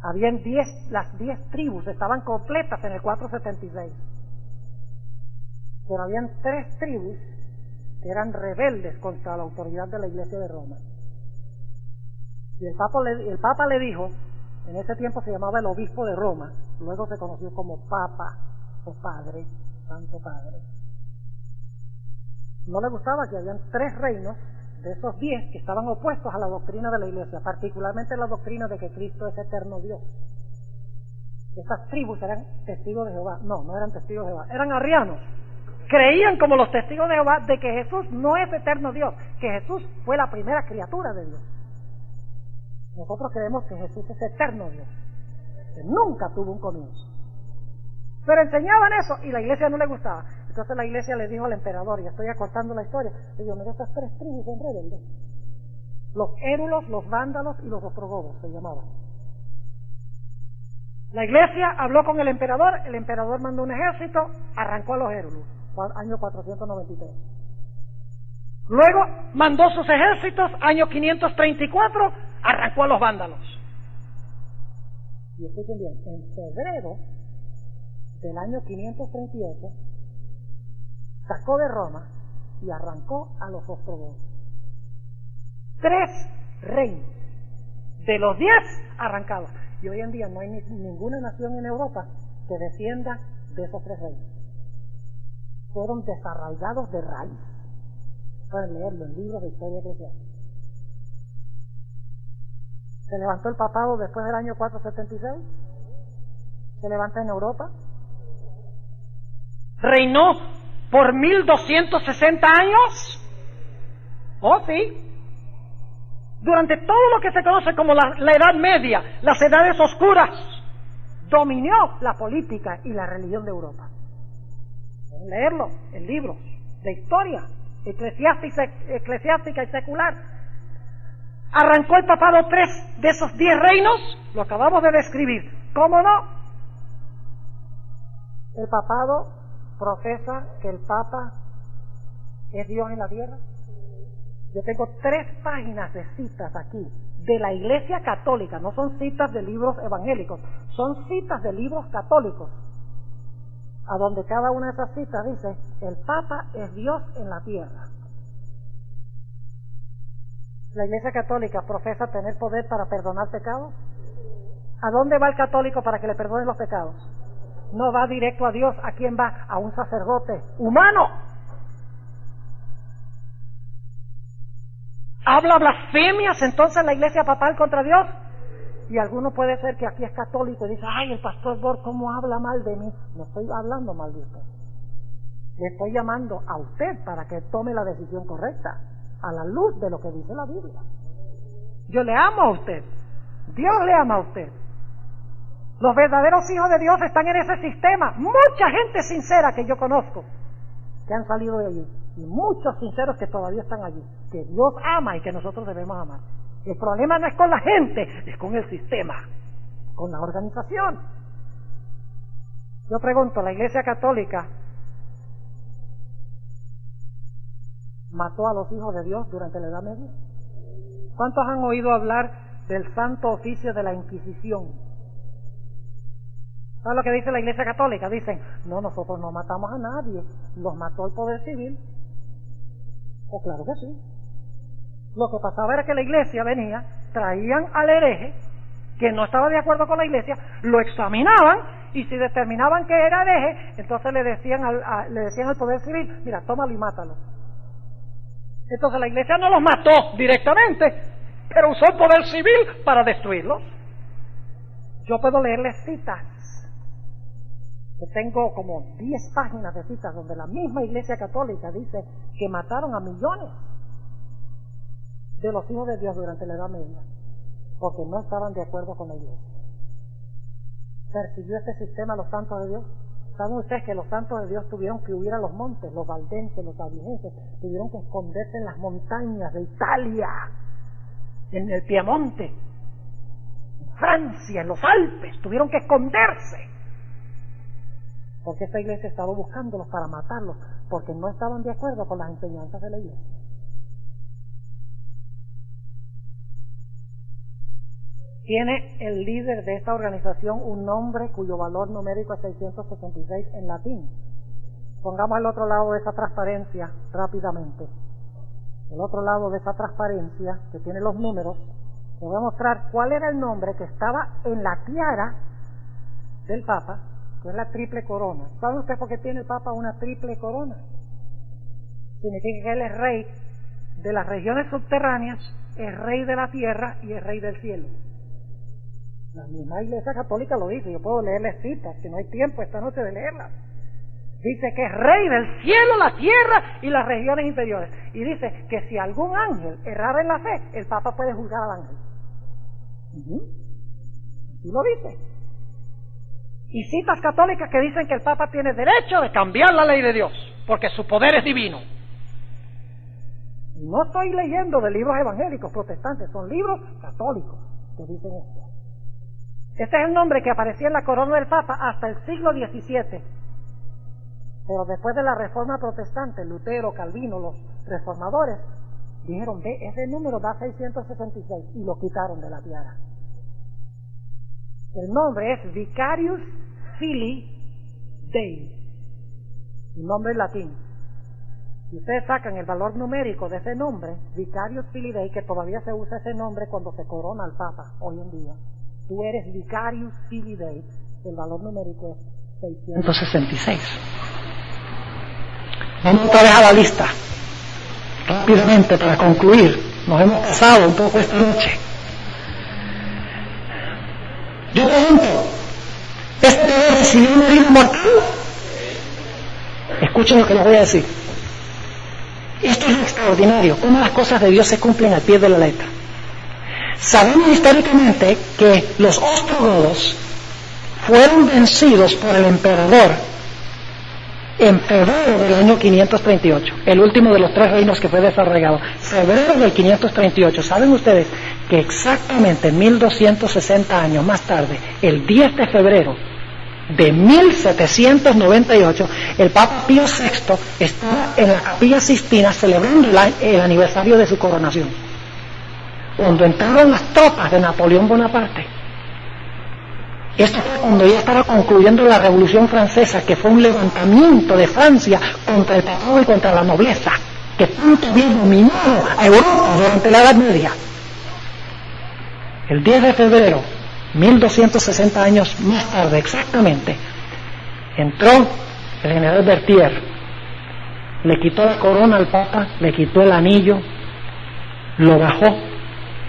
Habían las 10 tribus, estaban completas en el 476. Pero habían 3 tribus que eran rebeldes contra la autoridad de la Iglesia de Roma. Y el Papa le dijo, en ese tiempo se llamaba el obispo de Roma, luego se conoció como Papa o Padre, Santo Padre. No le gustaba que habían 3 reinos de esos 10 que estaban opuestos a la doctrina de la Iglesia, particularmente la doctrina de que Cristo es eterno Dios. Estas tribus eran testigos de Jehová. No eran testigos de Jehová, eran arrianos. Creían como los testigos de Jehová de que Jesús no es eterno Dios, que Jesús fue la primera criatura de Dios. Nosotros creemos que Jesús es eterno Dios, que nunca tuvo un comienzo. Pero enseñaban eso y la iglesia no le gustaba. Entonces la iglesia le dijo al emperador, y estoy acortando la historia, le dijo, mira, estas 3 tribus son rebeldes. Los érulos, los vándalos y los ostrogobos se llamaban. La iglesia habló con el emperador mandó un ejército, arrancó a los érulos, año 493. Luego mandó sus ejércitos, año 534, arrancó a los vándalos. Y escuchen bien, en febrero del año 538, sacó de Roma y arrancó a los ostrogodos. 3 reinos, de los 10 arrancados. Y hoy en día no hay ninguna nación en Europa que descienda de esos 3 reinos. Fueron desarraigados de raíz. Pueden leerlo en libros de historia eclesiástica. ¿Se levantó el papado después del año 476? ¿Se levanta en Europa? ¿Reinó por 1260 años? Oh, sí. Durante todo lo que se conoce como la Edad Media, las edades oscuras, dominó la política y la religión de Europa. Pueden leerlo en libros de historia eclesiástica y secular. Arrancó el papado 3 de esos 10 reinos, lo acabamos de describir. ¿Cómo no? El papado profesa que el Papa es Dios en la tierra. Yo tengo 3 páginas de citas aquí de la Iglesia Católica, no son citas de libros evangélicos, son citas de libros católicos a donde cada una de esas citas dice, el Papa es Dios en la tierra. La Iglesia Católica profesa tener poder para perdonar pecados. ¿A dónde va el católico para que le perdonen los pecados? No va directo a Dios. ¿A quién va? A un sacerdote humano. ¿Habla blasfemias entonces la Iglesia papal contra Dios? Y alguno puede ser que aquí es católico y dice, ay, el pastor Borg, ¿cómo habla mal de mí? No estoy hablando mal de usted. Le estoy llamando a usted para que tome la decisión correcta, a la luz de lo que dice la Biblia. Yo le amo a usted. Dios le ama a usted. Los verdaderos hijos de Dios están en ese sistema. Mucha gente sincera que yo conozco, que han salido de allí. Y muchos sinceros que todavía están allí. Que Dios ama y que nosotros debemos amar. El problema no es con la gente, es con el sistema, con la organización. Yo pregunto, ¿la Iglesia Católica mató a los hijos de Dios durante la Edad Media? ¿Cuántos han oído hablar del santo oficio de la Inquisición? ¿Sabes lo que dice la Iglesia Católica? Dicen, no, nosotros no matamos a nadie, los mató el poder civil. Pues claro que sí. Lo que pasaba era que la iglesia venía, traían al hereje, que no estaba de acuerdo con la iglesia, lo examinaban, y si determinaban que era hereje, entonces le decían al poder civil, mira, tómalo y mátalo. Entonces la iglesia no los mató directamente, pero usó el poder civil para destruirlos. Yo puedo leerles citas. Yo tengo como 10 páginas de citas donde la misma Iglesia Católica dice que mataron a millones de los hijos de Dios durante la Edad Media porque no estaban de acuerdo con la iglesia. ¿Persiguió este sistema a los santos de Dios? ¿Saben ustedes que los santos de Dios tuvieron que huir a los montes? Los valdenses, los albigenses tuvieron que esconderse en las montañas de Italia, en el Piemonte, en Francia, en los Alpes, tuvieron que esconderse porque esta iglesia estaba buscándolos para matarlos porque no estaban de acuerdo con las enseñanzas de la iglesia. Tiene el líder de esta organización un nombre cuyo valor numérico es 666 en latín. Pongamos el otro lado de esa transparencia rápidamente. El otro lado de esa transparencia que tiene los números, le voy a mostrar cuál era el nombre que estaba en la tiara del Papa, que es la triple corona. ¿Saben ustedes por qué tiene el Papa una triple corona? Significa que él es rey de las regiones subterráneas, es rey de la tierra y es rey del cielo. La misma Iglesia Católica lo dice. Yo puedo leerles citas, que no hay tiempo esta noche de leerlas. Dice que es rey del cielo, la tierra y las regiones inferiores. Y dice que si algún ángel errara en la fe, el Papa puede juzgar al ángel. Así lo dice. Y citas católicas que dicen que el Papa tiene derecho de cambiar la ley de Dios, porque su poder es divino. No estoy leyendo de libros evangélicos protestantes, son libros católicos que dicen esto. Este es el nombre que aparecía en la corona del Papa hasta el siglo XVII. Pero después de la Reforma Protestante, Lutero, Calvino, los reformadores, dijeron, ve, ese número da 666, y lo quitaron de la tiara. El nombre es Vicarius Filii Dei, un nombre en latín. Si ustedes sacan el valor numérico de ese nombre, Vicarius Filii Dei, que todavía se usa ese nombre cuando se corona al Papa hoy en día, tú eres Vicarius Filii Dei, el valor numérico es 666. Vamos otra vez a la lista, rápidamente para concluir. Nos hemos pasado un poco esta noche. Yo pregunto, ¿este bebé recibió una herida mortal? Escuchen lo que les voy a decir. Esto es extraordinario, cómo las cosas de Dios se cumplen al pie de la letra. Sabemos históricamente que los ostrogodos fueron vencidos por el emperador en febrero del año 538, el último de los 3 reinos que fue desarrollado, febrero del 538. ¿Saben ustedes que exactamente 1260 años más tarde, el 10 de febrero de 1798, el Papa Pío VI estaba en la Capilla Sistina celebrando el aniversario de su coronación, cuando entraron las tropas de Napoleón Bonaparte? Esto fue cuando ya estaba concluyendo la Revolución Francesa, que fue un levantamiento de Francia contra el papado y contra la nobleza, que tanto había dominado a Europa durante la Edad Media. El 10 de febrero, 1260 años más tarde exactamente, entró el general Berthier, le quitó la corona al Papa, le quitó el anillo, lo bajó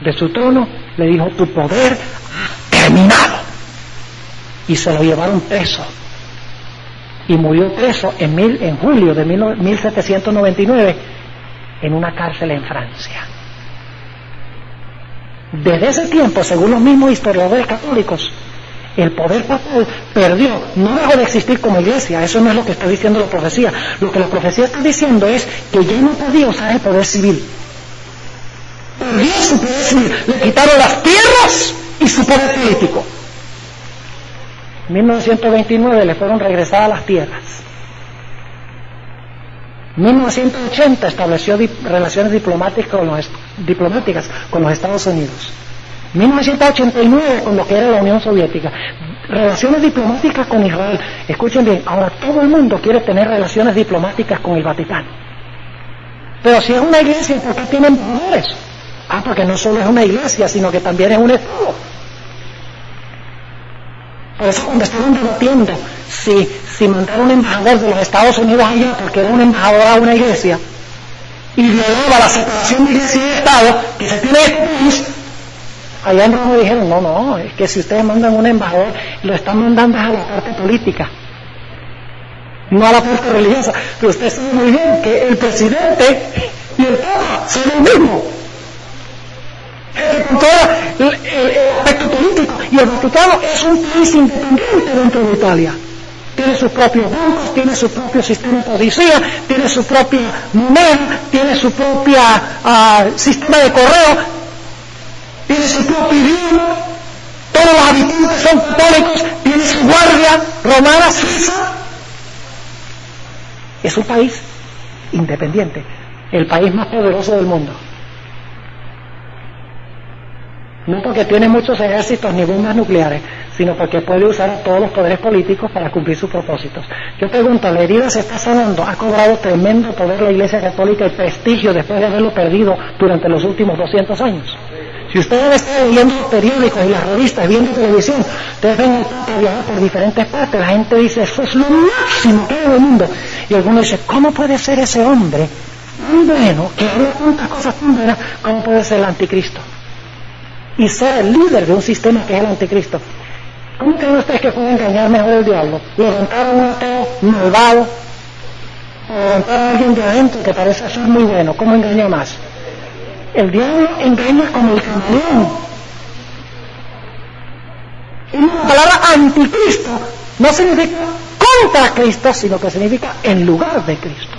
de su trono, le dijo: tu poder ha terminado, y se lo llevaron preso, y murió preso en julio de 1799 en una cárcel en Francia. Desde ese tiempo, según los mismos historiadores católicos, el poder papal perdió, no dejó de existir como iglesia. Eso no es lo que está diciendo la profecía. Lo que la profecía está diciendo es que ya no podía usar el poder civil. Perdió su poder civil, le quitaron las tierras y su poder político. En 1929 le fueron regresadas las tierras. En 1980 estableció relaciones diplomáticas con los Estados Unidos. 1989 con lo que era la Unión Soviética, relaciones diplomáticas con Israel. Escuchen bien, ahora todo el mundo quiere tener relaciones diplomáticas con el Vaticano. Pero si es una iglesia, ¿por qué tienen embajadores? Porque no solo es una iglesia, sino que también es un Estado. Por eso cuando estaban debatiendo si mandar un embajador de los Estados Unidos allá, porque era un embajador a una iglesia, y violaba la separación de iglesia y de Estado que se tiene en este país, allá en Roma dijeron: no, es que si ustedes mandan un embajador, lo están mandando a la parte política, no a la parte religiosa. Pero ustedes saben muy bien que el presidente y el Papa son lo mismo, con todo el aspecto político. Y el Vaticano es un país independiente dentro de Italia. Tiene sus propios bancos, tiene su propio sistema de policía, tiene su propia moneda, tiene su propia sistema de correo, tiene su propio idioma, todos los habitantes son católicos, tiene su guardia romana suiza. Es un país independiente, el país más poderoso del mundo. No porque tiene muchos ejércitos ni bombas nucleares, sino porque puede usar a todos los poderes políticos para cumplir sus propósitos. Yo pregunto, ¿la herida se está sanando? ¿Ha cobrado tremendo poder la Iglesia Católica y prestigio después de haberlo perdido durante los últimos 200 años? Si ustedes están leyendo los periódicos y las revistas, viendo televisión, ustedes ven el Papa viajar por diferentes partes, la gente dice: eso es lo máximo que hay en el mundo. Y algunos dicen: ¿cómo puede ser ese hombre muy bueno, que habla tantas cosas tan buenas, cómo puede ser el anticristo? Y ser el líder de un sistema que es el anticristo. ¿Cómo creen ustedes que puede engañar mejor el diablo? Levantar a un ateo malvado, o levantar a alguien de adentro que parece ser muy bueno. ¿Cómo engaña más? El diablo engaña como el camaleón. Y la palabra anticristo no significa contra Cristo, sino que significa en lugar de Cristo.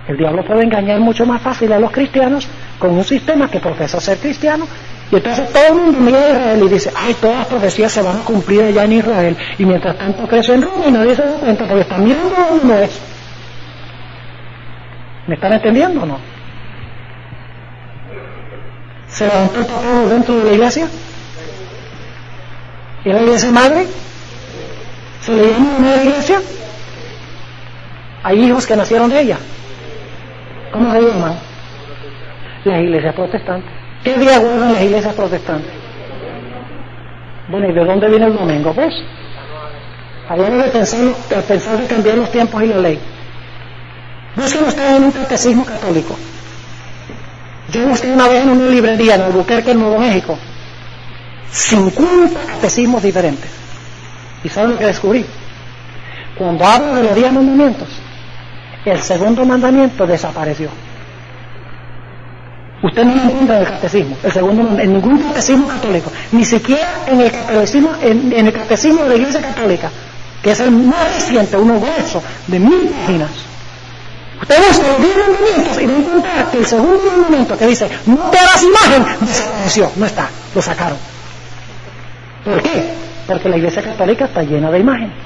El diablo puede engañar mucho más fácil a los cristianos con un sistema que profesa ser cristiano, y entonces todo el mundo mira a Israel y dice: ay, todas las profecías se van a cumplir allá en Israel, y mientras tanto crece en Roma y nadie se da cuenta porque están mirando a donde no es. ¿Me están entendiendo o no? ¿Se levantó el papado dentro de la iglesia? ¿Y la iglesia madre? ¿Se le llama una iglesia? Hay hijos que nacieron de ella. ¿Cómo se llaman? Las iglesias protestantes. ¿Qué día guardan las iglesias protestantes? Bueno, ¿y de dónde viene el domingo? Pues hablamos de pensar de cambiar los tiempos y la ley. Busquen ustedes en un catecismo católico. Yo busqué una vez en una librería en Albuquerque, en Nuevo México, 50 catecismos diferentes. ¿Y saben lo que descubrí? Cuando hablo de los 10 mandamientos, el segundo mandamiento desapareció. Usted no lo encuentra en el catecismo, el segundo, en ningún catecismo católico, ni siquiera en el catecismo de la Iglesia Católica, que es el más reciente, uno grueso, de 1000 páginas. Usted busca los 10 mandamientos y va a encontrar que el segundo mandamiento, que dice no te harás imagen, desapareció, no está, lo sacaron. ¿Por qué? Porque la Iglesia Católica está llena de imágenes.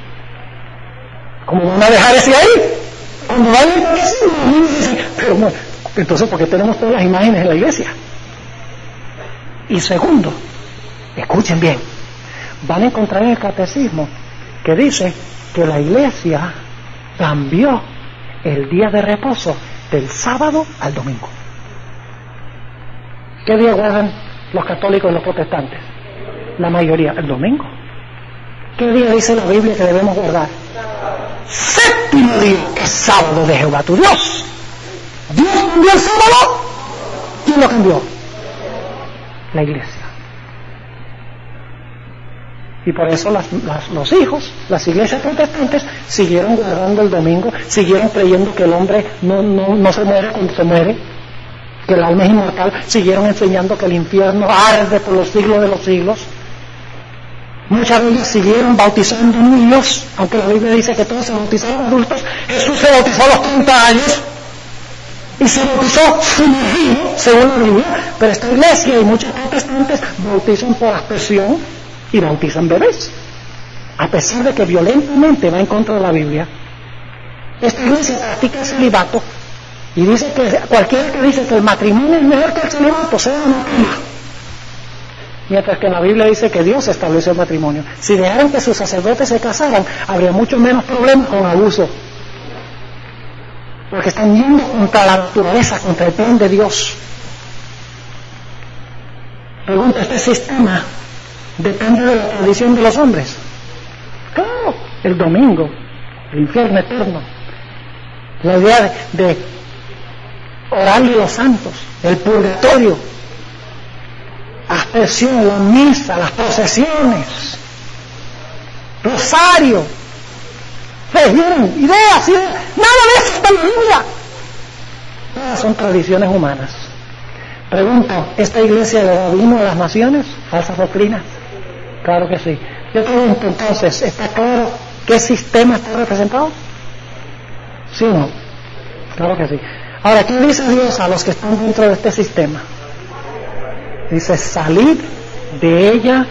¿Cómo van a dejar ese ahí? Cuando vayan al catecismo, los niños dicen: pero bueno, entonces, ¿por qué tenemos todas las imágenes en la iglesia? Y segundo, escuchen bien, van a encontrar en el catecismo que dice que la iglesia cambió el día de reposo del sábado al domingo. ¿Qué día guardan los católicos y los protestantes? La mayoría, el domingo. ¿Qué día dice la Biblia que debemos guardar? Séptimo día, que es sábado de Jehová tu Dios. ¿Dios cambió el sábado? ¿Quién lo cambió? La iglesia. Y por eso los hijos, las iglesias protestantes, siguieron guardando el domingo, siguieron creyendo que el hombre no se muere cuando se muere, que el alma es inmortal, siguieron enseñando que el infierno arde por los siglos de los siglos. Muchas de ellas siguieron bautizando niños, aunque la Biblia dice que todos se bautizaron adultos. Jesús se bautizó a los 30 años y se bautizó sumergido, según la Biblia. Pero esta iglesia y muchos protestantes bautizan por aspersión y bautizan bebés, a pesar de que violentamente va en contra de la Biblia. Esta iglesia practica el celibato y dice que cualquiera que dice que el matrimonio es mejor que el celibato sea anatema, mientras que en la Biblia dice que Dios estableció el matrimonio. Si dejaran que sus sacerdotes se casaran, habría mucho menos problemas con abuso, porque están yendo contra la naturaleza, contra el plan de Dios. Pregunta, ¿este sistema depende de la tradición de los hombres? Claro, el domingo, el infierno eterno, la idea de orarle a los santos, el purgatorio, aspersión, la misa, las procesiones, rosario, ideas, nada de eso está en la Biblia. Todas son tradiciones humanas. Pregunto, ¿esta iglesia le da vino a las naciones? ¿Falsas doctrinas? Claro que sí. Yo pregunto entonces, ¿está claro qué sistema está representado? ¿Sí o no? Claro que sí. Ahora, ¿qué dice Dios a los que están dentro de este sistema? Dice, salid de ella,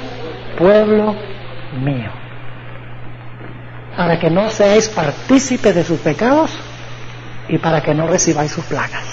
pueblo mío, para que no seáis partícipes de sus pecados y para que no recibáis sus plagas.